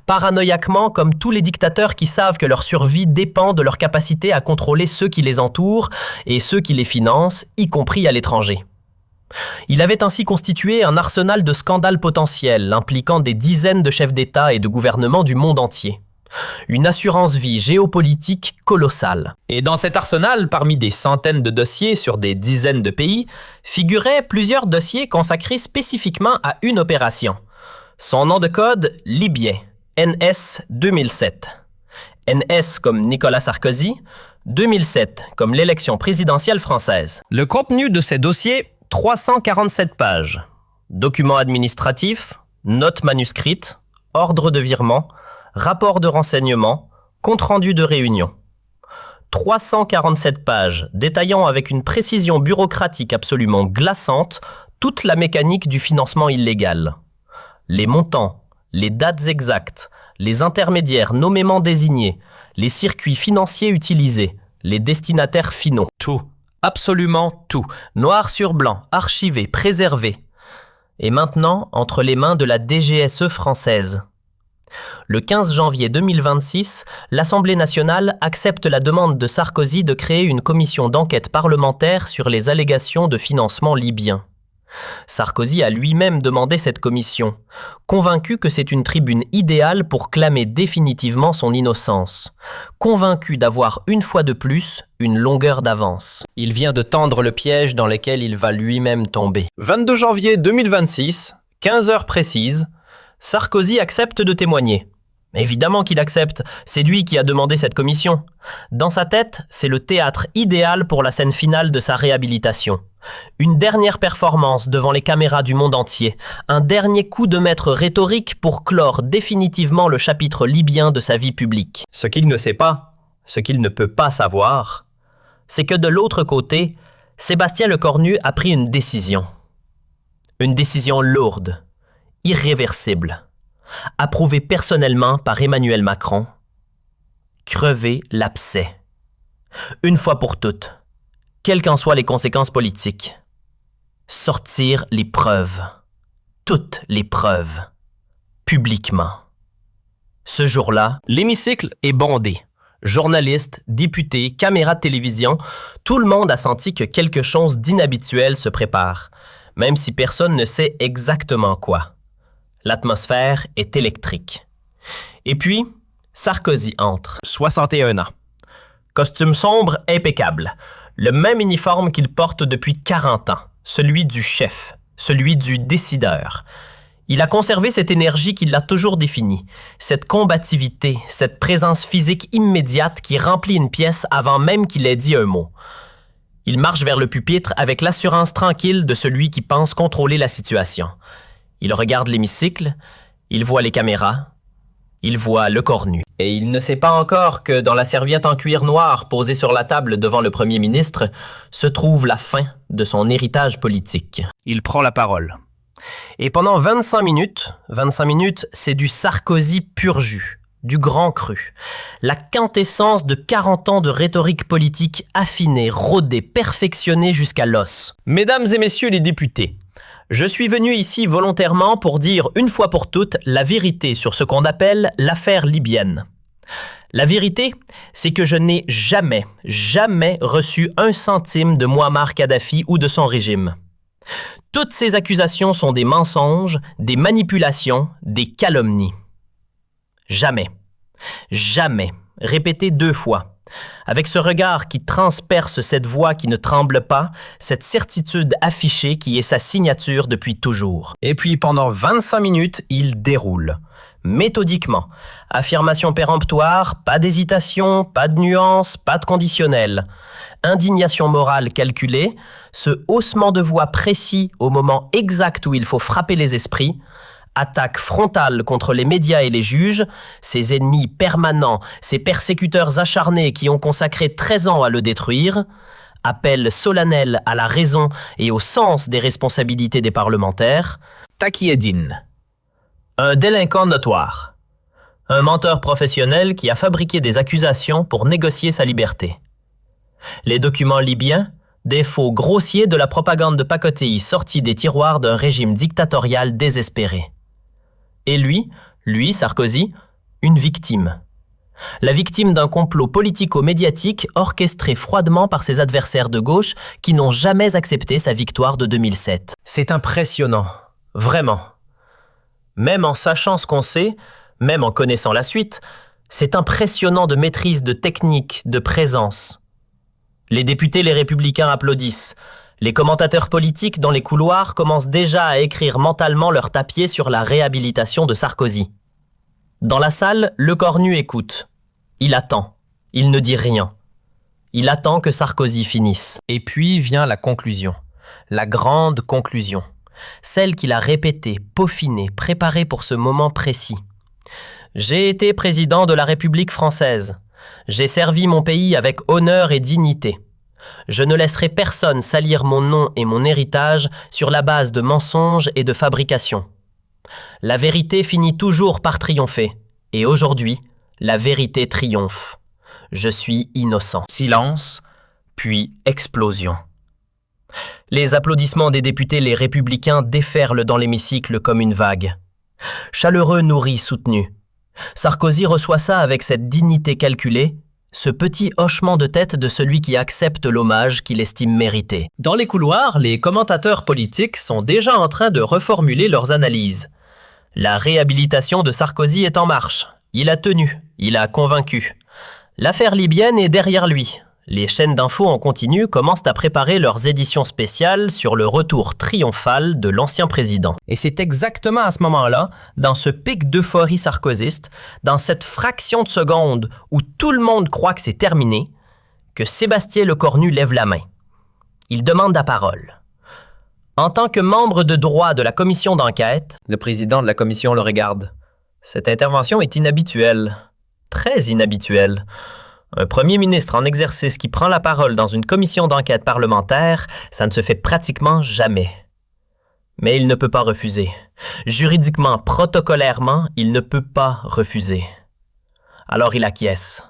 Paranoïaquement, comme tous les dictateurs qui savent que leur survie dépend de leur capacité à contrôler ceux qui les entourent et ceux qui les financent, y compris à l'étranger. Il avait ainsi constitué un arsenal de scandales potentiels impliquant des dizaines de chefs d'État et de gouvernements du monde entier. Une assurance-vie géopolitique colossale. Et dans cet arsenal, parmi des centaines de dossiers sur des dizaines de pays, figuraient plusieurs dossiers consacrés spécifiquement à une opération. Son nom de code, libyen, NS 2007. NS comme Nicolas Sarkozy, 2007 comme l'élection présidentielle française. Le contenu de ces dossiers, 347 pages. Documents administratifs, notes manuscrites, ordre de virement, rapport de renseignement, compte-rendu de réunion. 347 pages détaillant avec une précision bureaucratique absolument glaçante toute la mécanique du financement illégal. Les montants, les dates exactes, les intermédiaires nommément désignés, les circuits financiers utilisés, les destinataires finaux. Tout, absolument tout, noir sur blanc, archivé, préservé. Et maintenant, entre les mains de la DGSE française. Le 15 janvier 2026, l'Assemblée nationale accepte la demande de Sarkozy de créer une commission d'enquête parlementaire sur les allégations de financement libyen. Sarkozy a lui-même demandé cette commission, convaincu que c'est une tribune idéale pour clamer définitivement son innocence, convaincu d'avoir une fois de plus une longueur d'avance. Il vient de tendre le piège dans lequel il va lui-même tomber. 22 janvier 2026, 15 heures précises, Sarkozy accepte de témoigner. Évidemment qu'il accepte, c'est lui qui a demandé cette commission. Dans sa tête, c'est le théâtre idéal pour la scène finale de sa réhabilitation. Une dernière performance devant les caméras du monde entier, un dernier coup de maître rhétorique pour clore définitivement le chapitre libyen de sa vie publique. Ce qu'il ne sait pas, ce qu'il ne peut pas savoir, c'est que de l'autre côté, Sébastien Lecornu a pris une décision. Une décision lourde, irréversible, approuvée personnellement par Emmanuel Macron. Crever l'abcès. Une fois pour toutes. Quelles qu'en soient les conséquences politiques. Sortir les preuves. Toutes les preuves. Publiquement. Ce jour-là, l'hémicycle est bondé. Journalistes, députés, caméras de télévision, tout le monde a senti que quelque chose d'inhabituel se prépare, même si personne ne sait exactement quoi. L'atmosphère est électrique. Et puis, Sarkozy entre. 61 ans. Costume sombre impeccable. Le même uniforme qu'il porte depuis 40 ans. Celui du chef. Celui du décideur. Il a conservé cette énergie qui l'a toujours défini. Cette combativité, cette présence physique immédiate qui remplit une pièce avant même qu'il ait dit un mot. Il marche vers le pupitre avec l'assurance tranquille de celui qui pense contrôler la situation. Il regarde l'hémicycle, il voit les caméras, il voit Lecornu. Et il ne sait pas encore que dans la serviette en cuir noir posée sur la table devant le premier ministre se trouve la fin de son héritage politique. Il prend la parole. Et pendant 25 minutes, c'est du Sarkozy pur jus, du grand cru. La quintessence de 40 ans de rhétorique politique affinée, rodée, perfectionnée jusqu'à l'os. Mesdames et messieurs les députés, je suis venu ici volontairement pour dire une fois pour toutes la vérité sur ce qu'on appelle l'affaire libyenne. La vérité, c'est que je n'ai jamais reçu un centime de Mouammar Kadhafi ou de son régime. Toutes ces accusations sont des mensonges, des manipulations, des calomnies. Jamais, répété 2 fois. Avec ce regard qui transperce cette voix qui ne tremble pas, cette certitude affichée qui est sa signature depuis toujours. Et puis pendant 25 minutes, il déroule. Méthodiquement. Affirmation péremptoire, pas d'hésitation, pas de nuance, pas de conditionnel. Indignation morale calculée, ce haussement de voix précis au moment exact où il faut frapper les esprits, attaque frontale contre les médias et les juges, ses ennemis permanents, ses persécuteurs acharnés qui ont consacré 13 ans à le détruire, appel solennel à la raison et au sens des responsabilités des parlementaires, Taqi Eddine. Un délinquant notoire. Un menteur professionnel qui a fabriqué des accusations pour négocier sa liberté. Les documents libyens, des faux grossiers de la propagande de pacotille sortis des tiroirs d'un régime dictatorial désespéré. Et lui, Sarkozy, une victime. La victime d'un complot politico-médiatique orchestré froidement par ses adversaires de gauche qui n'ont jamais accepté sa victoire de 2007. C'est impressionnant, vraiment. Même en sachant ce qu'on sait, même en connaissant la suite, c'est impressionnant de maîtrise de technique, de présence. Les députés, les républicains applaudissent. Les commentateurs politiques dans les couloirs commencent déjà à écrire mentalement leur tapier sur la réhabilitation de Sarkozy. Dans la salle, Lecornu écoute. Il attend. Il ne dit rien. Il attend que Sarkozy finisse. Et puis vient la conclusion. La grande conclusion. Celle qu'il a répétée, peaufinée, préparée pour ce moment précis. J'ai été président de la République française. J'ai servi mon pays avec honneur et dignité. Je ne laisserai personne salir mon nom et mon héritage sur la base de mensonges et de fabrications. La vérité finit toujours par triompher. Et aujourd'hui, la vérité triomphe. Je suis innocent. Silence, puis explosion. Les applaudissements des députés les républicains déferlent dans l'hémicycle comme une vague. Chaleureux, nourri, soutenu. Sarkozy reçoit ça avec cette dignité calculée, ce petit hochement de tête de celui qui accepte l'hommage qu'il estime mérité. Dans les couloirs, les commentateurs politiques sont déjà en train de reformuler leurs analyses. La réhabilitation de Sarkozy est en marche. Il a tenu, il a convaincu. L'affaire libyenne est derrière lui. Les chaînes d'infos en continu commencent à préparer leurs éditions spéciales sur le retour triomphal de l'ancien président. Et c'est exactement à ce moment-là, dans ce pic d'euphorie sarkozyste, dans cette fraction de seconde où tout le monde croit que c'est terminé, que Sébastien Lecornu lève la main. Il demande la parole. En tant que membre de droit de la commission d'enquête, le président de la commission le regarde. Cette intervention est inhabituelle, très inhabituelle. Un premier ministre en exercice qui prend la parole dans une commission d'enquête parlementaire, ça ne se fait pratiquement jamais. Mais il ne peut pas refuser. Juridiquement, protocolairement, il ne peut pas refuser. Alors il acquiesce.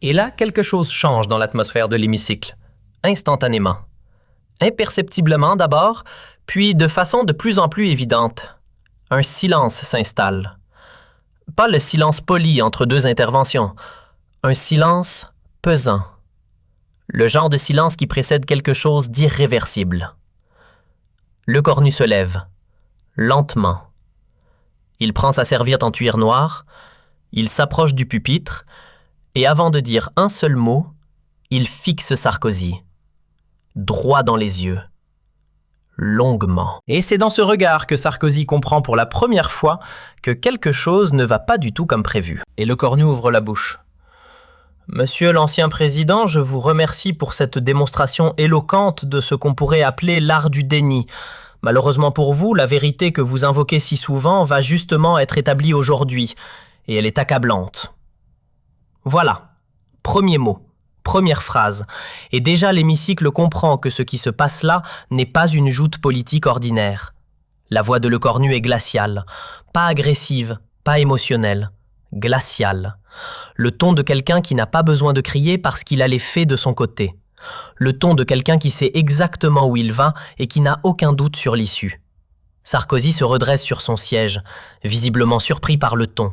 Et là, quelque chose change dans l'atmosphère de l'hémicycle, instantanément. Imperceptiblement d'abord, puis de façon de plus en plus évidente. Un silence s'installe. Pas le silence poli entre deux interventions, un silence pesant. Le genre de silence qui précède quelque chose d'irréversible. Lecornu se lève, lentement. Il prend sa serviette en cuir noir, il s'approche du pupitre, et avant de dire un seul mot, il fixe Sarkozy, droit dans les yeux, longuement. Et c'est dans ce regard que Sarkozy comprend pour la première fois que quelque chose ne va pas du tout comme prévu. Et Lecornu ouvre la bouche. Monsieur l'ancien président, je vous remercie pour cette démonstration éloquente de ce qu'on pourrait appeler l'art du déni. Malheureusement pour vous, la vérité que vous invoquez si souvent va justement être établie aujourd'hui, et elle est accablante. Voilà, premier mot, première phrase, et déjà l'hémicycle comprend que ce qui se passe là n'est pas une joute politique ordinaire. La voix de Lecornu est glaciale, pas agressive, pas émotionnelle, glaciale. Le ton de quelqu'un qui n'a pas besoin de crier parce qu'il a les faits de son côté. Le ton de quelqu'un qui sait exactement où il va et qui n'a aucun doute sur l'issue. Sarkozy se redresse sur son siège, visiblement surpris par le ton.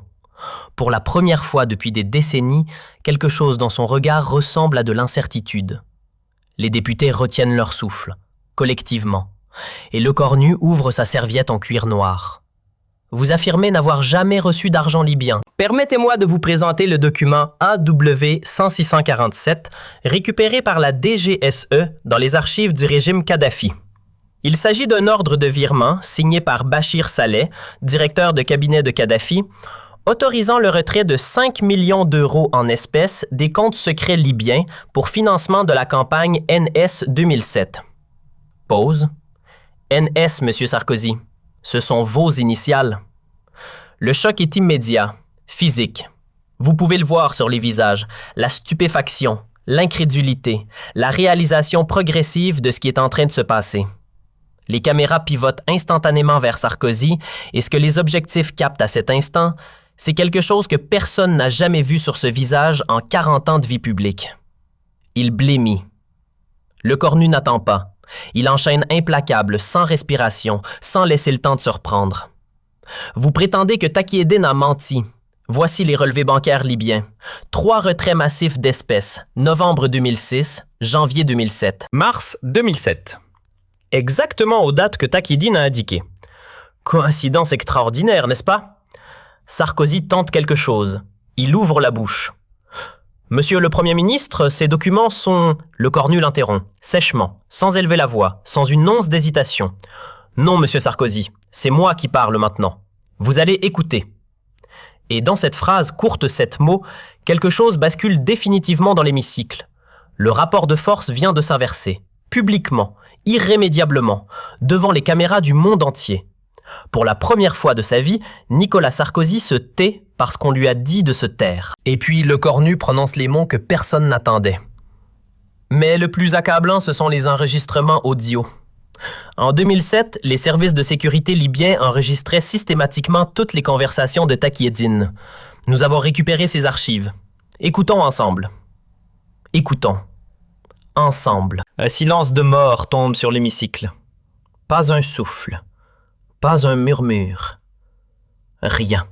Pour la première fois depuis des décennies, quelque chose dans son regard ressemble à de l'incertitude. Les députés retiennent leur souffle, collectivement, et Lecornu ouvre sa serviette en cuir noir. Vous affirmez n'avoir jamais reçu d'argent libyen. Permettez-moi de vous présenter le document AW 1647, récupéré par la DGSE dans les archives du régime Kadhafi. Il s'agit d'un ordre de virement signé par Bachir Saleh, directeur de cabinet de Kadhafi, autorisant le retrait de 5 millions d'euros en espèces des comptes secrets libyens pour financement de la campagne NS 2007. Pause. NS, Monsieur Sarkozy. Ce sont vos initiales. Le choc est immédiat, physique. Vous pouvez le voir sur les visages, la stupéfaction, l'incrédulité, la réalisation progressive de ce qui est en train de se passer. Les caméras pivotent instantanément vers Sarkozy et ce que les objectifs captent à cet instant, c'est quelque chose que personne n'a jamais vu sur ce visage en 40 ans de vie publique. Il blêmit. Lecornu n'attend pas. Il enchaîne implacable, sans respiration, sans laisser le temps de se reprendre. Vous prétendez que Taqi Eddine a menti. Voici les relevés bancaires libyens. 3 retraits massifs d'espèces, novembre 2006, janvier 2007. Mars 2007. Exactement aux dates que Taqi Eddine a indiquées. Coïncidence extraordinaire, n'est-ce pas? Sarkozy tente quelque chose. Il ouvre la bouche. Monsieur le Premier ministre, ces documents sont... Le cornu l'interrompt, sèchement, sans élever la voix, sans une once d'hésitation. Non, monsieur Sarkozy, c'est moi qui parle maintenant. Vous allez écouter. Et dans cette phrase courte, 7 mots, quelque chose bascule définitivement dans l'hémicycle. Le rapport de force vient de s'inverser, publiquement, irrémédiablement, devant les caméras du monde entier. Pour la première fois de sa vie, Nicolas Sarkozy se tait parce qu'on lui a dit de se taire. Et puis le cornu prononce les mots que personne n'attendait. Mais le plus accablant, ce sont les enregistrements audio. En 2007, les services de sécurité libyens enregistraient systématiquement toutes les conversations de Taqi Eddine. Nous avons récupéré ces archives. Écoutons ensemble. Écoutons. Ensemble. Un silence de mort tombe sur l'hémicycle. Pas un souffle. Pas un murmure. Rien.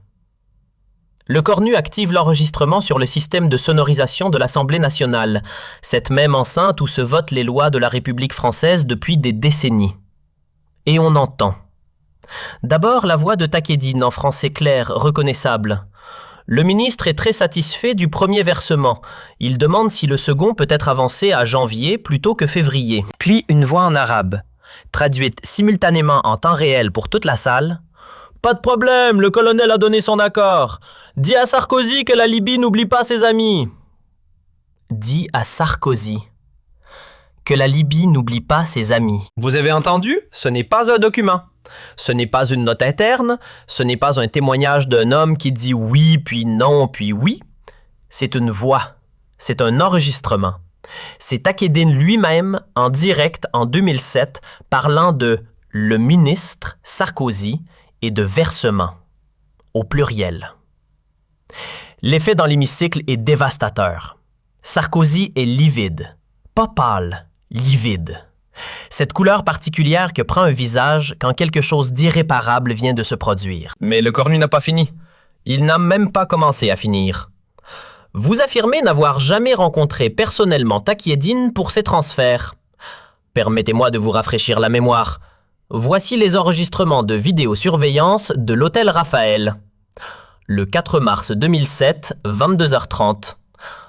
Le cornu active l'enregistrement sur le système de sonorisation de l'Assemblée nationale, cette même enceinte où se votent les lois de la République française depuis des décennies. Et on entend. D'abord, la voix de Taqi Eddine en français clair, reconnaissable. Le ministre est très satisfait du premier versement. Il demande si le second peut être avancé à janvier plutôt que février. Puis une voix en arabe, traduite simultanément en temps réel pour toute la salle. Pas de problème, le colonel a donné son accord. Dis à Sarkozy que la Libye n'oublie pas ses amis. Dis à Sarkozy que la Libye n'oublie pas ses amis. Vous avez entendu? Ce n'est pas un document. Ce n'est pas une note interne. Ce n'est pas un témoignage d'un homme qui dit oui, puis non, puis oui. C'est une voix. C'est un enregistrement. C'est Taqi Eddine lui-même, en direct en 2007, parlant de « le ministre Sarkozy » et de versement, au pluriel. L'effet dans l'hémicycle est dévastateur. Sarkozy est livide, pas pâle, livide. Cette couleur particulière que prend un visage quand quelque chose d'irréparable vient de se produire. Mais le cornu n'a pas fini. Il n'a même pas commencé à finir. Vous affirmez n'avoir jamais rencontré personnellement Taqi Eddine pour ces transferts. Permettez-moi de vous rafraîchir la mémoire. Voici les enregistrements de vidéosurveillance de l'hôtel Raphaël. Le 4 mars 2007, 22h30.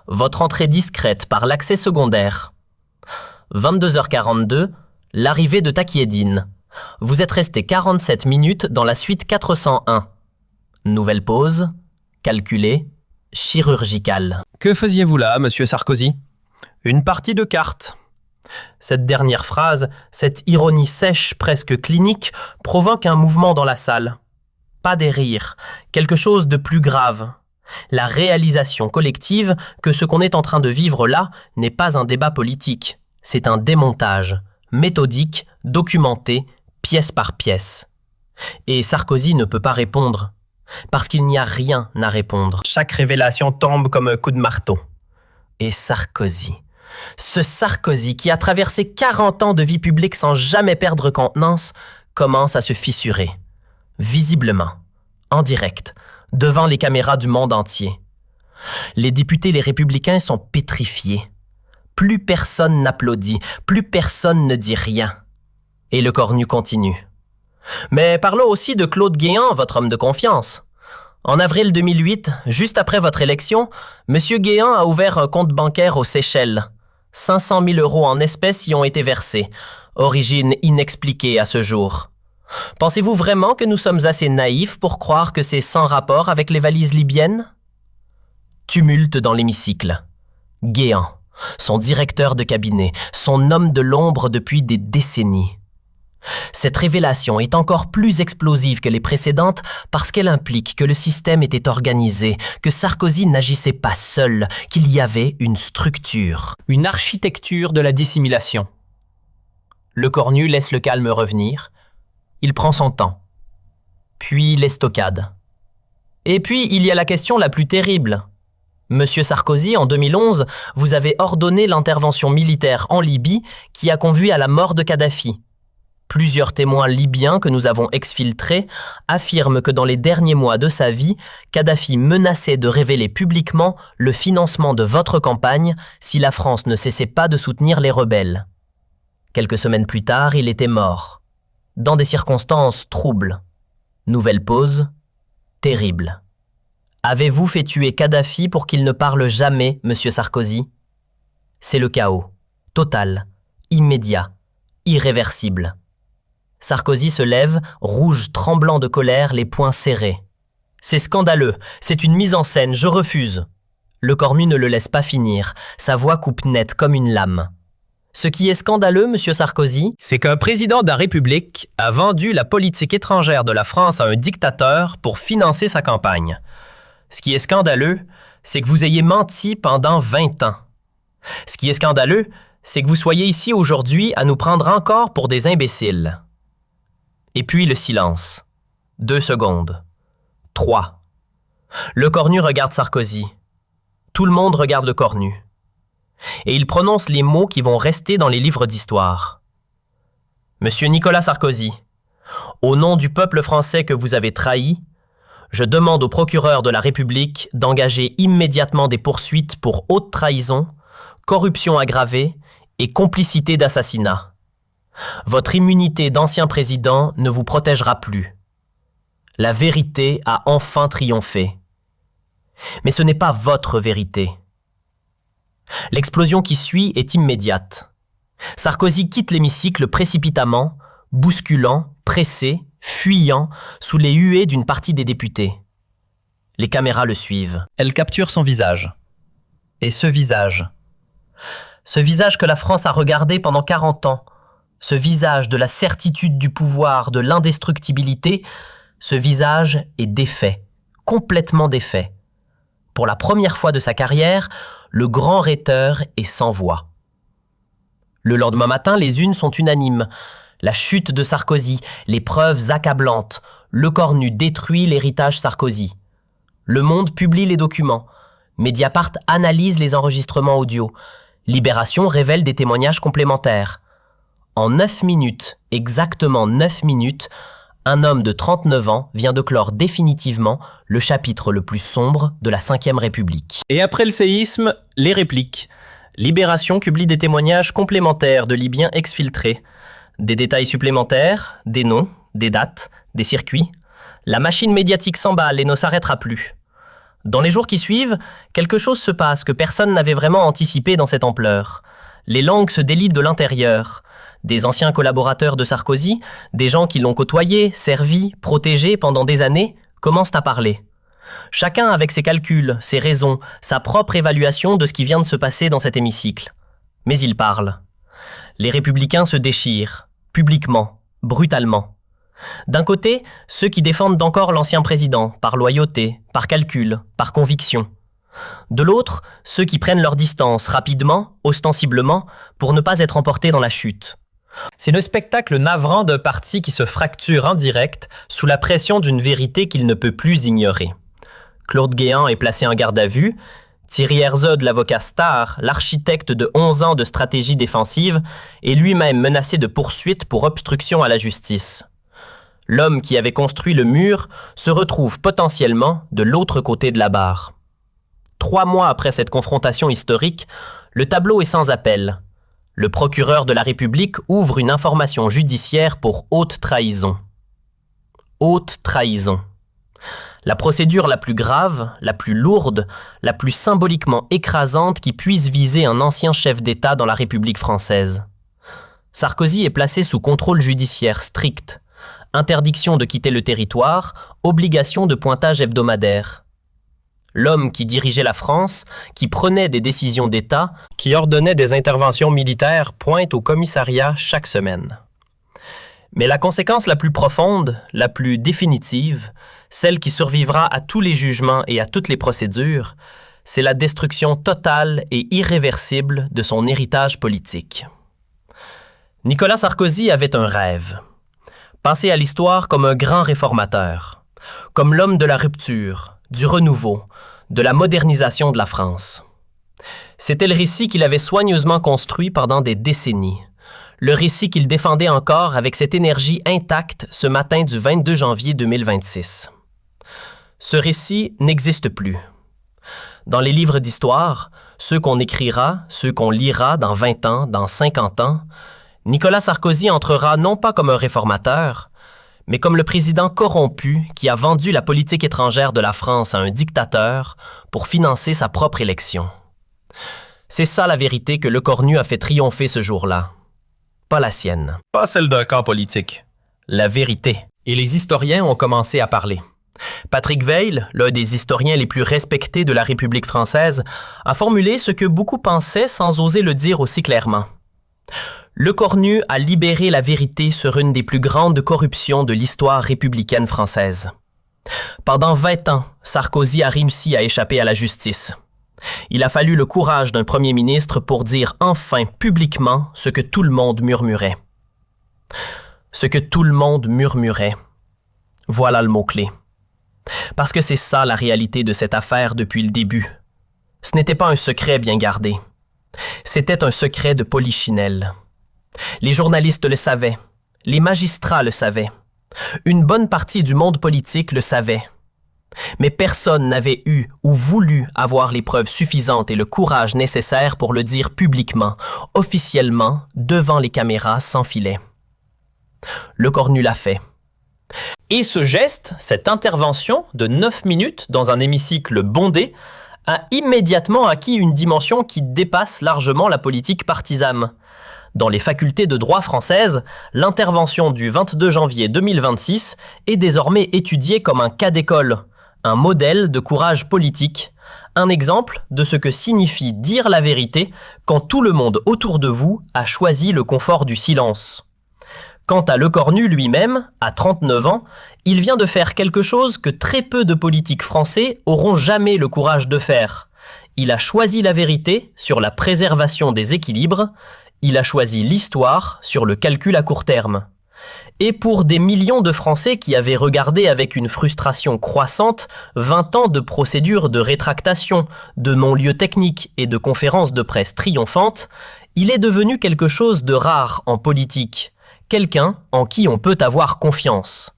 Votre entrée discrète par l'accès secondaire. 22h42, l'arrivée de Taqi Eddine. Vous êtes resté 47 minutes dans la suite 401. Nouvelle pause, calculée, chirurgicale. Que faisiez-vous là, monsieur Sarkozy? Une partie de cartes. Cette dernière phrase, cette ironie sèche, presque clinique, provoque un mouvement dans la salle. Pas des rires, quelque chose de plus grave. La réalisation collective que ce qu'on est en train de vivre là n'est pas un débat politique. C'est un démontage, méthodique, documenté, pièce par pièce. Et Sarkozy ne peut pas répondre, parce qu'il n'y a rien à répondre. Chaque révélation tombe comme un coup de marteau. Et Sarkozy... Ce Sarkozy qui a traversé 40 ans de vie publique sans jamais perdre contenance, commence à se fissurer. Visiblement, en direct, devant les caméras du monde entier. Les députés, les républicains sont pétrifiés. Plus personne n'applaudit, plus personne ne dit rien. Et le cornu continue. Mais parlons aussi de Claude Guéant, votre homme de confiance. En avril 2008, juste après votre élection, M. Guéant a ouvert un compte bancaire aux Seychelles. 500 000 € en espèces y ont été versés. Origine inexpliquée à ce jour. Pensez-vous vraiment que nous sommes assez naïfs pour croire que c'est sans rapport avec les valises libyennes? Tumulte dans l'hémicycle. Guéant, son directeur de cabinet, son homme de l'ombre depuis des décennies. Cette révélation est encore plus explosive que les précédentes parce qu'elle implique que le système était organisé, que Sarkozy n'agissait pas seul, qu'il y avait une structure. Une architecture de la dissimulation. Le cornu laisse le calme revenir. Il prend son temps. Puis l'estocade. Et puis il y a la question la plus terrible. Monsieur Sarkozy, en 2011, vous avez ordonné l'intervention militaire en Libye qui a conduit à la mort de Kadhafi. Plusieurs témoins libyens que nous avons exfiltrés affirment que dans les derniers mois de sa vie, Kadhafi menaçait de révéler publiquement le financement de votre campagne si la France ne cessait pas de soutenir les rebelles. Quelques semaines plus tard, il était mort, dans des circonstances troubles. Nouvelle pause, terrible. Avez-vous fait tuer Kadhafi pour qu'il ne parle jamais, Monsieur Sarkozy? C'est le chaos, total, immédiat, irréversible. Sarkozy se lève, rouge, tremblant de colère, les poings serrés. C'est scandaleux, c'est une mise en scène, je refuse. Le cornu ne le laisse pas finir, sa voix coupe net comme une lame. Ce qui est scandaleux, Monsieur Sarkozy, c'est qu'un président de la République a vendu la politique étrangère de la France à un dictateur pour financer sa campagne. Ce qui est scandaleux, c'est que vous ayez menti pendant 20 ans. Ce qui est scandaleux, c'est que vous soyez ici aujourd'hui à nous prendre encore pour des imbéciles. Et puis le silence. 2 secondes. 3. Le cornu regarde Sarkozy. Tout le monde regarde le cornu. Et il prononce les mots qui vont rester dans les livres d'histoire. Monsieur Nicolas Sarkozy, au nom du peuple français que vous avez trahi, je demande au procureur de la République d'engager immédiatement des poursuites pour haute trahison, corruption aggravée et complicité d'assassinat. Votre immunité d'ancien président ne vous protégera plus. La vérité a enfin triomphé. Mais ce n'est pas votre vérité. L'explosion qui suit est immédiate. Sarkozy quitte l'hémicycle précipitamment, bousculant, pressé, fuyant, sous les huées d'une partie des députés. Les caméras le suivent. Elle capture son visage. Et ce visage que la France a regardé pendant 40 ans, ce visage de la certitude du pouvoir, de l'indestructibilité, ce visage est défait, complètement défait. Pour la première fois de sa carrière, le grand rhéteur est sans voix. Le lendemain matin, les unes sont unanimes. La chute de Sarkozy, les preuves accablantes, le cornu détruit l'héritage Sarkozy. Le Monde publie les documents. Mediapart analyse les enregistrements audio. Libération révèle des témoignages complémentaires. En 9 minutes, exactement 9 minutes, un homme de 39 ans vient de clore définitivement le chapitre le plus sombre de la Ve République. Et après le séisme, les répliques. Libération publie des témoignages complémentaires de Libyens exfiltrés. Des détails supplémentaires, des noms, des dates, des circuits. La machine médiatique s'emballe et ne s'arrêtera plus. Dans les jours qui suivent, quelque chose se passe que personne n'avait vraiment anticipé dans cette ampleur. Les langues se délient de l'intérieur. Des anciens collaborateurs de Sarkozy, des gens qui l'ont côtoyé, servi, protégé pendant des années, commencent à parler. Chacun avec ses calculs, ses raisons, sa propre évaluation de ce qui vient de se passer dans cet hémicycle. Mais ils parlent. Les républicains se déchirent, publiquement, brutalement. D'un côté, ceux qui défendent encore l'ancien président, par loyauté, par calcul, par conviction. De l'autre, ceux qui prennent leur distance rapidement, ostensiblement, pour ne pas être emportés dans la chute. C'est le spectacle navrant d'un parti qui se fracture en direct sous la pression d'une vérité qu'il ne peut plus ignorer. Claude Guéant est placé en garde à vue. Thierry Herzog, l'avocat star, l'architecte de 11 ans de stratégie défensive, est lui-même menacé de poursuites pour obstruction à la justice. L'homme qui avait construit le mur se retrouve potentiellement de l'autre côté de la barre. 3 mois après cette confrontation historique, le tableau est sans appel. Le procureur de la République ouvre une information judiciaire pour haute trahison. Haute trahison. La procédure la plus grave, la plus lourde, la plus symboliquement écrasante qui puisse viser un ancien chef d'État dans la République française. Sarkozy est placé sous contrôle judiciaire strict. Interdiction de quitter le territoire, obligation de pointage hebdomadaire. L'homme qui dirigeait la France, qui prenait des décisions d'État, qui ordonnait des interventions militaires, pointe au commissariat chaque semaine. Mais la conséquence la plus profonde, la plus définitive, celle qui survivra à tous les jugements et à toutes les procédures, c'est la destruction totale et irréversible de son héritage politique. Nicolas Sarkozy avait un rêve. Passer à l'histoire comme un grand réformateur, comme l'homme de la rupture, du renouveau, de la modernisation de la France. C'était le récit qu'il avait soigneusement construit pendant des décennies. le récit qu'il défendait encore avec cette énergie intacte ce matin du 22 janvier 2026. Ce récit n'existe plus. Dans les livres d'histoire, ceux qu'on écrira, ceux qu'on lira dans 20 ans, dans 50 ans, Nicolas Sarkozy entrera non pas comme un réformateur, mais comme le président corrompu qui a vendu la politique étrangère de la France à un dictateur pour financer sa propre élection. C'est ça la vérité que Lecornu a fait triompher ce jour-là. Pas la sienne. Pas celle d'un camp politique. La vérité. Et les historiens ont commencé à parler. Patrick Veil, l'un des historiens les plus respectés de la République française, a formulé ce que beaucoup pensaient sans oser le dire aussi clairement. Lecornu a libéré la vérité sur une des plus grandes corruptions de l'histoire républicaine française. Pendant 20 ans, Sarkozy a réussi à échapper à la justice. Il a fallu le courage d'un premier ministre pour dire enfin publiquement ce que tout le monde murmurait. Ce que tout le monde murmurait. Voilà le mot-clé. Parce que c'est ça la réalité de cette affaire depuis le début. Ce n'était pas un secret bien gardé. C'était un secret de polichinelle. Les journalistes le savaient. Les magistrats le savaient. Une bonne partie du monde politique le savait. Mais personne n'avait eu ou voulu avoir les preuves suffisantes et le courage nécessaire pour le dire publiquement, officiellement, devant les caméras sans filet. Lecornu l'a fait. Et ce geste, cette intervention de 9 minutes dans un hémicycle bondé, a immédiatement acquis une dimension qui dépasse largement la politique partisane. Dans les facultés de droit françaises, l'intervention du 22 janvier 2026 est désormais étudiée comme un cas d'école, un modèle de courage politique, un exemple de ce que signifie dire la vérité quand tout le monde autour de vous a choisi le confort du silence. Quant à Lecornu lui-même, à 39 ans, il vient de faire quelque chose que très peu de politiques français auront jamais le courage de faire. Il a choisi la vérité sur la préservation des équilibres, il a choisi l'histoire sur le calcul à court terme. Et pour des millions de Français qui avaient regardé avec une frustration croissante 20 ans de procédures de rétractation, de non-lieux techniques et de conférences de presse triomphantes, il est devenu quelque chose de rare en politique. Quelqu'un en qui on peut avoir confiance.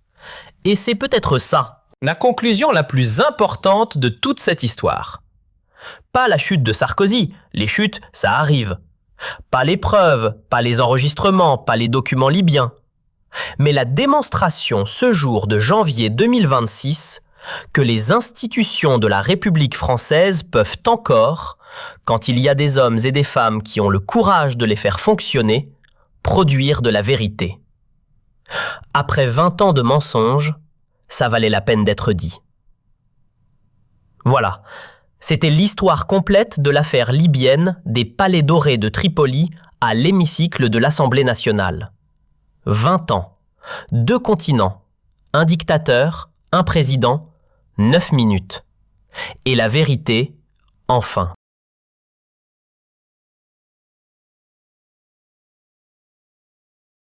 Et c'est peut-être ça, la conclusion la plus importante de toute cette histoire. Pas la chute de Sarkozy, les chutes, ça arrive. Pas les preuves, pas les enregistrements, pas les documents libyens. Mais la démonstration ce jour de janvier 2026 que les institutions de la République française peuvent encore, quand il y a des hommes et des femmes qui ont le courage de les faire fonctionner, produire de la vérité. Après 20 ans de mensonges, ça valait la peine d'être dit. Voilà, c'était l'histoire complète de l'affaire libyenne des Palais dorés de Tripoli à l'hémicycle de l'Assemblée nationale. 20 ans, 2 continents, un dictateur, un président, 9 minutes. Et la vérité, enfin.